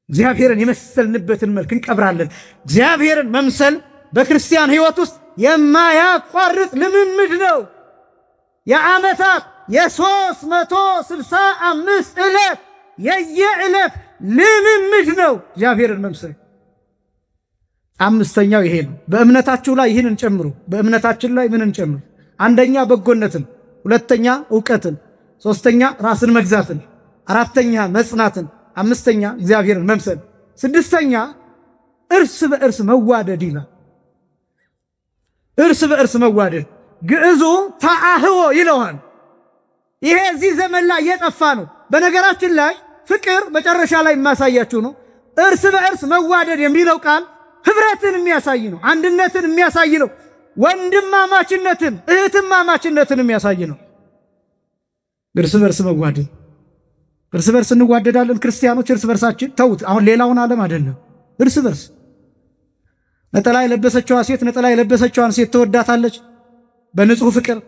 እግዚአብሔርን የመሰልንበትን መልክ እንቀብራለን። እግዚአብሔርን መምሰል በክርስቲያን ሕይወት ውስጥ የማያቋርጥ ልምምድ ነው። የዓመታት የ365 ዕለት የየዕለት ልምምድ ነው እግዚአብሔርን መምሰል። አምስተኛው ይሄ ነው። በእምነታችሁ ላይ ይህንን ጨምሩ። በእምነታችን ላይ ምን እንጨምር? አንደኛ በጎነትን፣ ሁለተኛ ዕውቀትን፣ ሶስተኛ ራስን መግዛትን፣ አራተኛ መጽናትን፣ አምስተኛ እግዚአብሔርን መምሰል፣ ስድስተኛ እርስ በእርስ መዋደድ ይላል። እርስ በእርስ መዋደድ ግዕዙ ተአህዎ ይለዋል። ይሄ እዚህ ዘመን ላይ የጠፋ ነው። በነገራችን ላይ ፍቅር መጨረሻ ላይ የማሳያችሁ ነው። እርስ በእርስ መዋደድ የሚለው ቃል ህብረትን የሚያሳይ ነው። አንድነትን የሚያሳይ ነው። ወንድማማችነትን እህትማማችነትን የሚያሳይ ነው። እርስ በርስ መዋደድ። እርስ በርስ እንዋደዳለን ክርስቲያኖች እርስ በርሳችን። ተውት፣ አሁን ሌላውን ዓለም አይደለም። እርስ በርስ ነጠላ የለበሰችዋ ሴት ነጠላ የለበሰችዋን ሴት ትወዳታለች በንጹህ ፍቅር።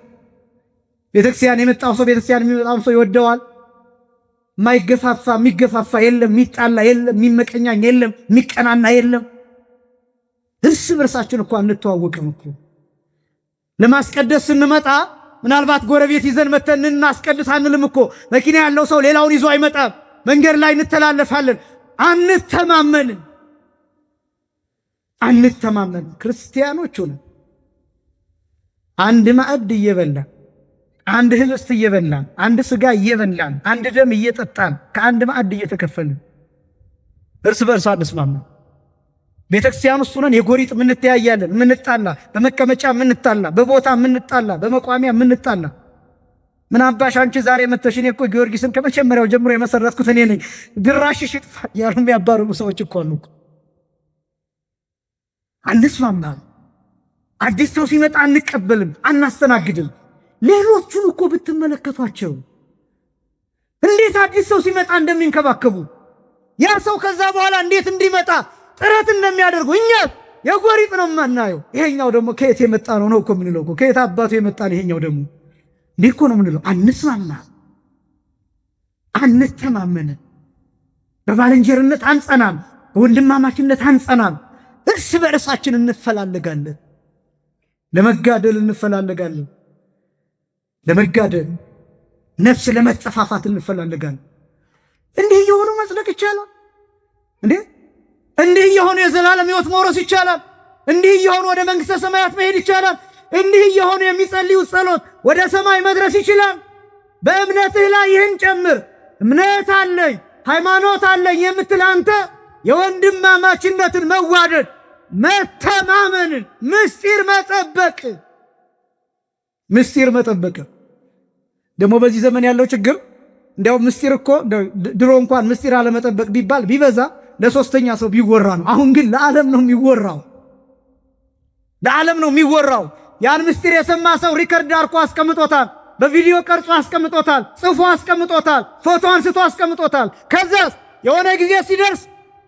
ቤተክርስቲያን የመጣው ሰው ቤተክርስቲያን የሚመጣው ሰው ይወደዋል። የማይገፋፋ የሚገፋፋ የለም፣ የሚጣላ የለም፣ የሚመቀኛኝ የለም፣ የሚቀናና የለም። እርስ በርሳችን እኮ አንተዋወቅም እኮ። ለማስቀደስ ስንመጣ ምናልባት ጎረቤት ይዘን መተን እናስቀድስ አንልም እኮ። መኪና ያለው ሰው ሌላውን ይዞ አይመጣም። መንገድ ላይ እንተላለፋለን። አንተማመንም። ክርስቲያኖች ሆነን አንድ ማዕድ እየበላን፣ አንድ ህብስት እየበላን፣ አንድ ስጋ እየበላን፣ አንድ ደም እየጠጣን፣ ከአንድ ማዕድ እየተከፈልን እርስ በርስ አንስማማም። ቤተክርስቲያን ውስጥ ሆነን የጎሪጥ ምንተያያለን፣ ምንጣላ፣ በመቀመጫ ምንጣላ፣ በቦታ ምንጣላ፣ በመቋሚያ ምንጣላ። ምን አባሽ አንቺ ዛሬ መተሽ እኔ እኮ ጊዮርጊስን ከመጀመሪያው ጀምሮ የመሰረትኩት እኔ ነኝ፣ ድራሽሽ ይጥፋ ያሉ የሚያባርሩ ሰዎች እኮ አሉ። አንስማማም። አዲስ ሰው ሲመጣ አንቀበልም፣ አናስተናግድም። ሌሎቹን እኮ ብትመለከቷቸው እንዴት አዲስ ሰው ሲመጣ እንደሚንከባከቡ፣ ያ ሰው ከዛ በኋላ እንዴት እንዲመጣ ጥረት እንደሚያደርጉ እኛ የጎሪጥ ነው የማናየው። ይሄኛው ደግሞ ከየት የመጣ ነው እኮ የምንለው እኮ። ከየት አባቱ የመጣ ነው ይሄኛው ደግሞ እንዲህ እኮ ነው የምንለው። አንስማማም፣ አንተማመንም፣ በባልንጀርነት አንጸናም፣ በወንድማማችነት አንጸናም። እርስ በርሳችን እንፈላለጋለን፣ ለመጋደል እንፈላለጋለን። ለመጋደል ነፍስ ለመጠፋፋት እንፈላለጋለን። እንዲህ እየሆኑ መጽደቅ ይቻላል እንዴ? እንዲህ እየሆኑ የዘላለም ሕይወት መውረስ ይቻላል? እንዲህ እየሆኑ ወደ መንግሥተ ሰማያት መሄድ ይቻላል? እንዲህ እየሆኑ የሚጸልዩት ጸሎት ወደ ሰማይ መድረስ ይችላል? በእምነትህ ላይ ይህን ጨምር። እምነት አለኝ ሃይማኖት አለኝ የምትል አንተ የወንድማማችነትን መዋደድ፣ መተማመንን፣ ምስጢር መጠበቅ ደግሞ በዚህ ዘመን ያለው ችግር እንዲያው ምስጢር እኮ ድሮ እንኳን ምስጢር አለመጠበቅ ቢባል ቢበዛ ለሶስተኛ ሰው ቢወራ ነው። አሁን ግን ለዓለም ነው የሚወራው። ያን ምስጢር የሰማ ሰው ሪከርድ አርኮ አስቀምጦታል፣ በቪዲዮ ቀርጾ አስቀምጦታል፣ ጽፎ አስቀምጦታል፣ ፎቶ አንስቶ አስቀምጦታል። ከዛስ የሆነ ጊዜ ሲደርስ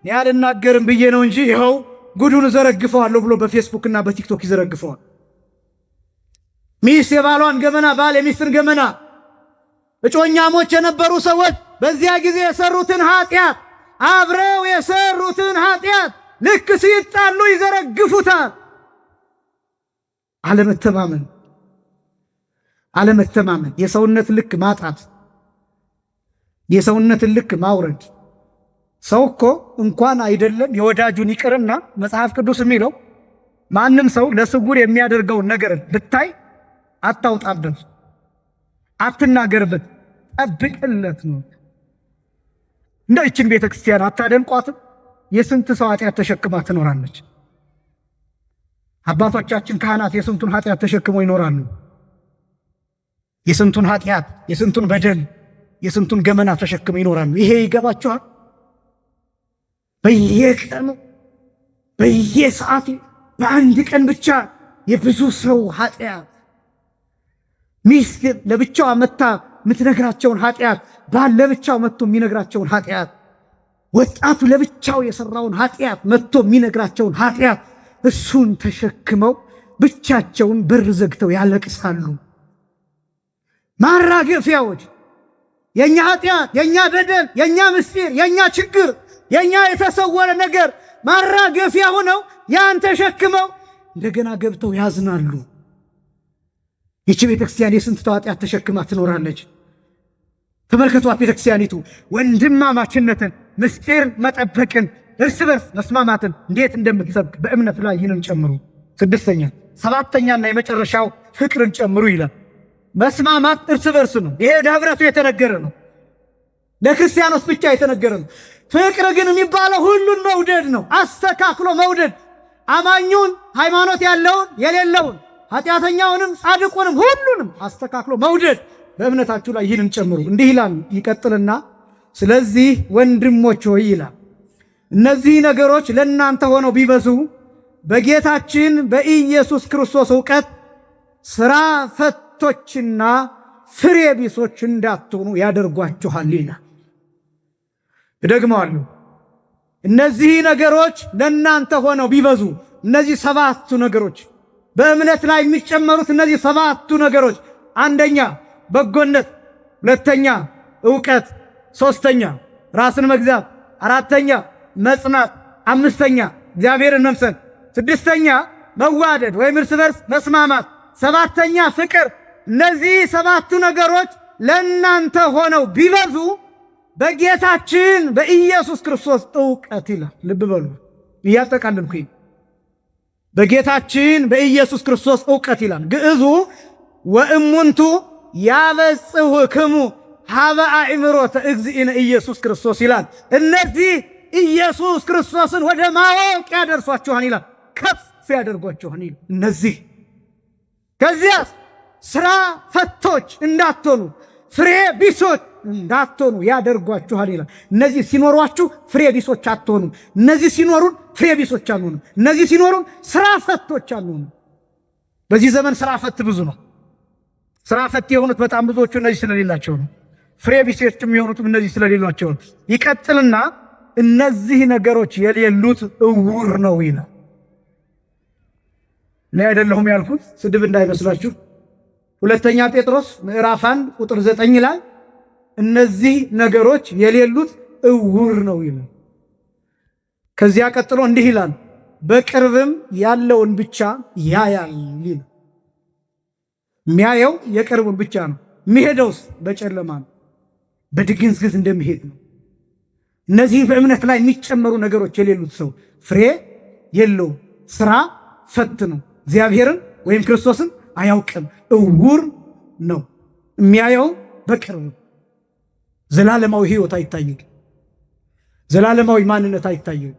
ያልናገርም ብዬ ነው እንጂ ይኸው ጉዱን ዘረግፈዋለሁ ብሎ በፌስቡክ እና በቲክቶክ ይዘረግፈዋል። ሚስት የባሏን ገመና፣ ባል የሚስትን ገመና፣ እጮኛሞች የነበሩ ሰዎች በዚያ ጊዜ የሰሩትን ኃጢአት አብረው የሰሩትን ኃጢአት ልክ ሲጣሉ ይዘረግፉታል። አለመተማመን፣ የሰውነት ልክ ማጣት፣ የሰውነትን ልክ ማውረድ። ሰው እኮ እንኳን አይደለም የወዳጁን ይቅርና መጽሐፍ ቅዱስ የሚለው ማንም ሰው ለስጉር የሚያደርገውን ነገር ብታይ አታውጣበት፣ አትናገርበት፣ ጠብቅለት ነው። እንደ ይችን ቤተክርስቲያን አታደንቋትም? የስንት ሰው ኃጢአት ተሸክማ ትኖራለች። አባቶቻችን ካህናት የስንቱን ኃጢአት ተሸክመው ይኖራሉ። የስንቱን ኃጢአት፣ የስንቱን በደል፣ የስንቱን ገመና ተሸክመው ይኖራሉ። ይሄ ይገባቸዋል? በየቀኑ በየሰዓቱ በአንድ ቀን ብቻ የብዙ ሰው ኃጢአት፣ ሚስት ለብቻዋ መታ የምትነግራቸውን ኃጢአት፣ ባል ለብቻው መጥቶ የሚነግራቸውን ኃጢአት፣ ወጣቱ ለብቻው የሰራውን ኃጢአት መጥቶ የሚነግራቸውን ኃጢአት እሱን ተሸክመው ብቻቸውን በር ዘግተው ያለቅሳሉ። ማራገፊያዎች፣ የኛ ኃጢአት፣ የኛ በደል፣ የኛ ምስጢር፣ የኛ ችግር፣ የኛ የተሰወረ ነገር ማራገፊያ ሆነው ያን ተሸክመው እንደገና ገብተው ያዝናሉ። ይቺ ቤተክርስቲያን የስንት ኃጢአት ተሸክማ ትኖራለች። ተመልከቷት ቤተክርስቲያኒቱ ወንድማማችነትን፣ ምስጢር መጠበቅን፣ እርስ በርስ መስማማትን እንዴት እንደምትሰብክ በእምነት ላይ ይህንን ጨምሩ። ስድስተኛ ሰባተኛና የመጨረሻው ፍቅርን ጨምሩ ይላል። መስማማት እርስ በርስ ነው። ይሄ ለህብረቱ የተነገረ ነው፣ ለክርስቲያኖስ ብቻ የተነገረ ነው። ፍቅር ግን የሚባለው ሁሉን መውደድ ነው። አስተካክሎ መውደድ፣ አማኙን፣ ሃይማኖት ያለውን የሌለውን፣ ኃጢአተኛውንም ጻድቁንም ሁሉንም አስተካክሎ መውደድ። በእምነታችሁ ላይ ይህንን ጨምሩ። እንዲህ ይላል ይቀጥልና፣ ስለዚህ ወንድሞች ሆይ ይላል እነዚህ ነገሮች ለእናንተ ሆነው ቢበዙ በጌታችን በኢየሱስ ክርስቶስ ዕውቀት ሥራ ፈቶችና ፍሬ ቢሶች እንዳትሆኑ ያደርጓችኋል ይላል። እደግመዋለሁ። እነዚህ ነገሮች ለእናንተ ሆነው ቢበዙ፣ እነዚህ ሰባቱ ነገሮች በእምነት ላይ የሚጨመሩት እነዚህ ሰባቱ ነገሮች፣ አንደኛ በጎነት፣ ሁለተኛ ዕውቀት፣ ሶስተኛ ራስን መግዛት፣ አራተኛ መጽናት፣ አምስተኛ እግዚአብሔርን መምሰል፣ ስድስተኛ መዋደድ ወይም እርስ በርስ መስማማት፣ ሰባተኛ ፍቅር። እነዚህ ሰባቱ ነገሮች ለእናንተ ሆነው ቢበዙ በጌታችን በኢየሱስ ክርስቶስ ዕውቀት ይላል። ልብ በሉ፣ እያጠቃልልኩኝ በጌታችን በኢየሱስ ክርስቶስ ዕውቀት ይላል። ግዕዙ ወእሙንቱ ያበጽሕክሙ ሀበ አእምሮተ እግዚእነ ኢየሱስ ክርስቶስ ይላል። እነዚህ ኢየሱስ ክርስቶስን ወደ ማወቅ ያደርሷችኋል ይላል፣ ከፍ ያደርጓችኋል ይላል። እነዚህ ከዚያስ ሥራ ፈቶች እንዳትሆኑ፣ ፍሬ ቢሶች እንዳትሆኑ ያደርጓችኋል ይላል። እነዚህ ሲኖሯችሁ ፍሬ ቢሶች አትሆኑ። እነዚህ ሲኖሩን ፍሬ ቢሶች አልሆኑ። እነዚህ ሲኖሩን ሥራ ፈቶች አልሆኑ። በዚህ ዘመን ሥራ ፈት ብዙ ነው። ሥራ ፈት የሆኑት በጣም ብዙዎቹ እነዚህ ስለሌላቸው ነው። ፍሬ ቢሶች የሚሆኑትም እነዚህ ስለሌሏቸው ነው። ይቀጥልና እነዚህ ነገሮች የሌሉት እውር ነው ይላል። እኔ አይደለሁም ያልኩት፣ ስድብ እንዳይመስላችሁ። ሁለተኛ ጴጥሮስ ምዕራፍ 1 ቁጥር 9 ላይ እነዚህ ነገሮች የሌሉት እውር ነው ይላል። ከዚያ ቀጥሎ እንዲህ ይላል፣ በቅርብም ያለውን ብቻ ያያል ይላል። የሚያየው የቅርቡን ብቻ ነው። የሚሄደውስ በጨለማ ነው፣ በድግዝግዝ እንደሚሄድ ነው። እነዚህ በእምነት ላይ የሚጨመሩ ነገሮች የሌሉት ሰው ፍሬ የለውም፣ ሥራ ፈት ነው፣ እግዚአብሔርን ወይም ክርስቶስን አያውቅም፣ እውር ነው። የሚያየው በቅርብ፣ ዘላለማዊ ሕይወት አይታየው፣ ዘላለማዊ ማንነት አይታየው፣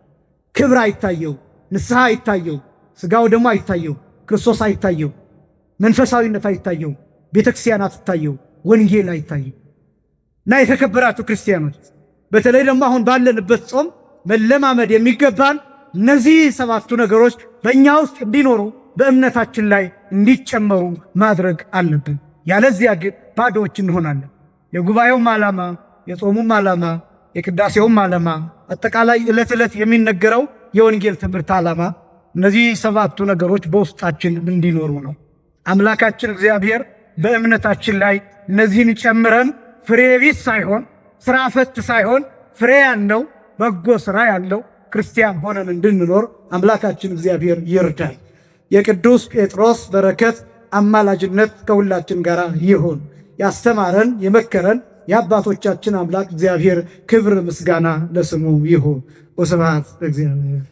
ክብር አይታየው፣ ንስሐ አይታየው፣ ሥጋው ደግሞ አይታየው፣ ክርስቶስ አይታየው፣ መንፈሳዊነት አይታየው፣ ቤተክርስቲያን አትታየው፣ ወንጌል አይታየው። እና የተከበራችሁ ክርስቲያኖች በተለይ ደግሞ አሁን ባለንበት ጾም መለማመድ የሚገባን እነዚህ ሰባቱ ነገሮች በእኛ ውስጥ እንዲኖሩ በእምነታችን ላይ እንዲጨመሩ ማድረግ አለብን። ያለዚያ ግን ባዶዎች እንሆናለን። የጉባኤውም ዓላማ፣ የጾሙም ዓላማ፣ የቅዳሴውም ዓላማ፣ አጠቃላይ ዕለት ዕለት የሚነገረው የወንጌል ትምህርት ዓላማ እነዚህ ሰባቱ ነገሮች በውስጣችን እንዲኖሩ ነው። አምላካችን እግዚአብሔር በእምነታችን ላይ እነዚህን ጨምረን ፍሬ ቢስ ሳይሆን ስራ ፈት ሳይሆን ፍሬ ያለው በጎ ስራ ያለው ክርስቲያን ሆነን እንድንኖር አምላካችን እግዚአብሔር ይርዳል። የቅዱስ ጴጥሮስ በረከት አማላጅነት ከሁላችን ጋር ይሁን። ያስተማረን የመከረን የአባቶቻችን አምላክ እግዚአብሔር ክብር ምስጋና ለስሙ ይሁን። ወስብሐት ለእግዚአብሔር።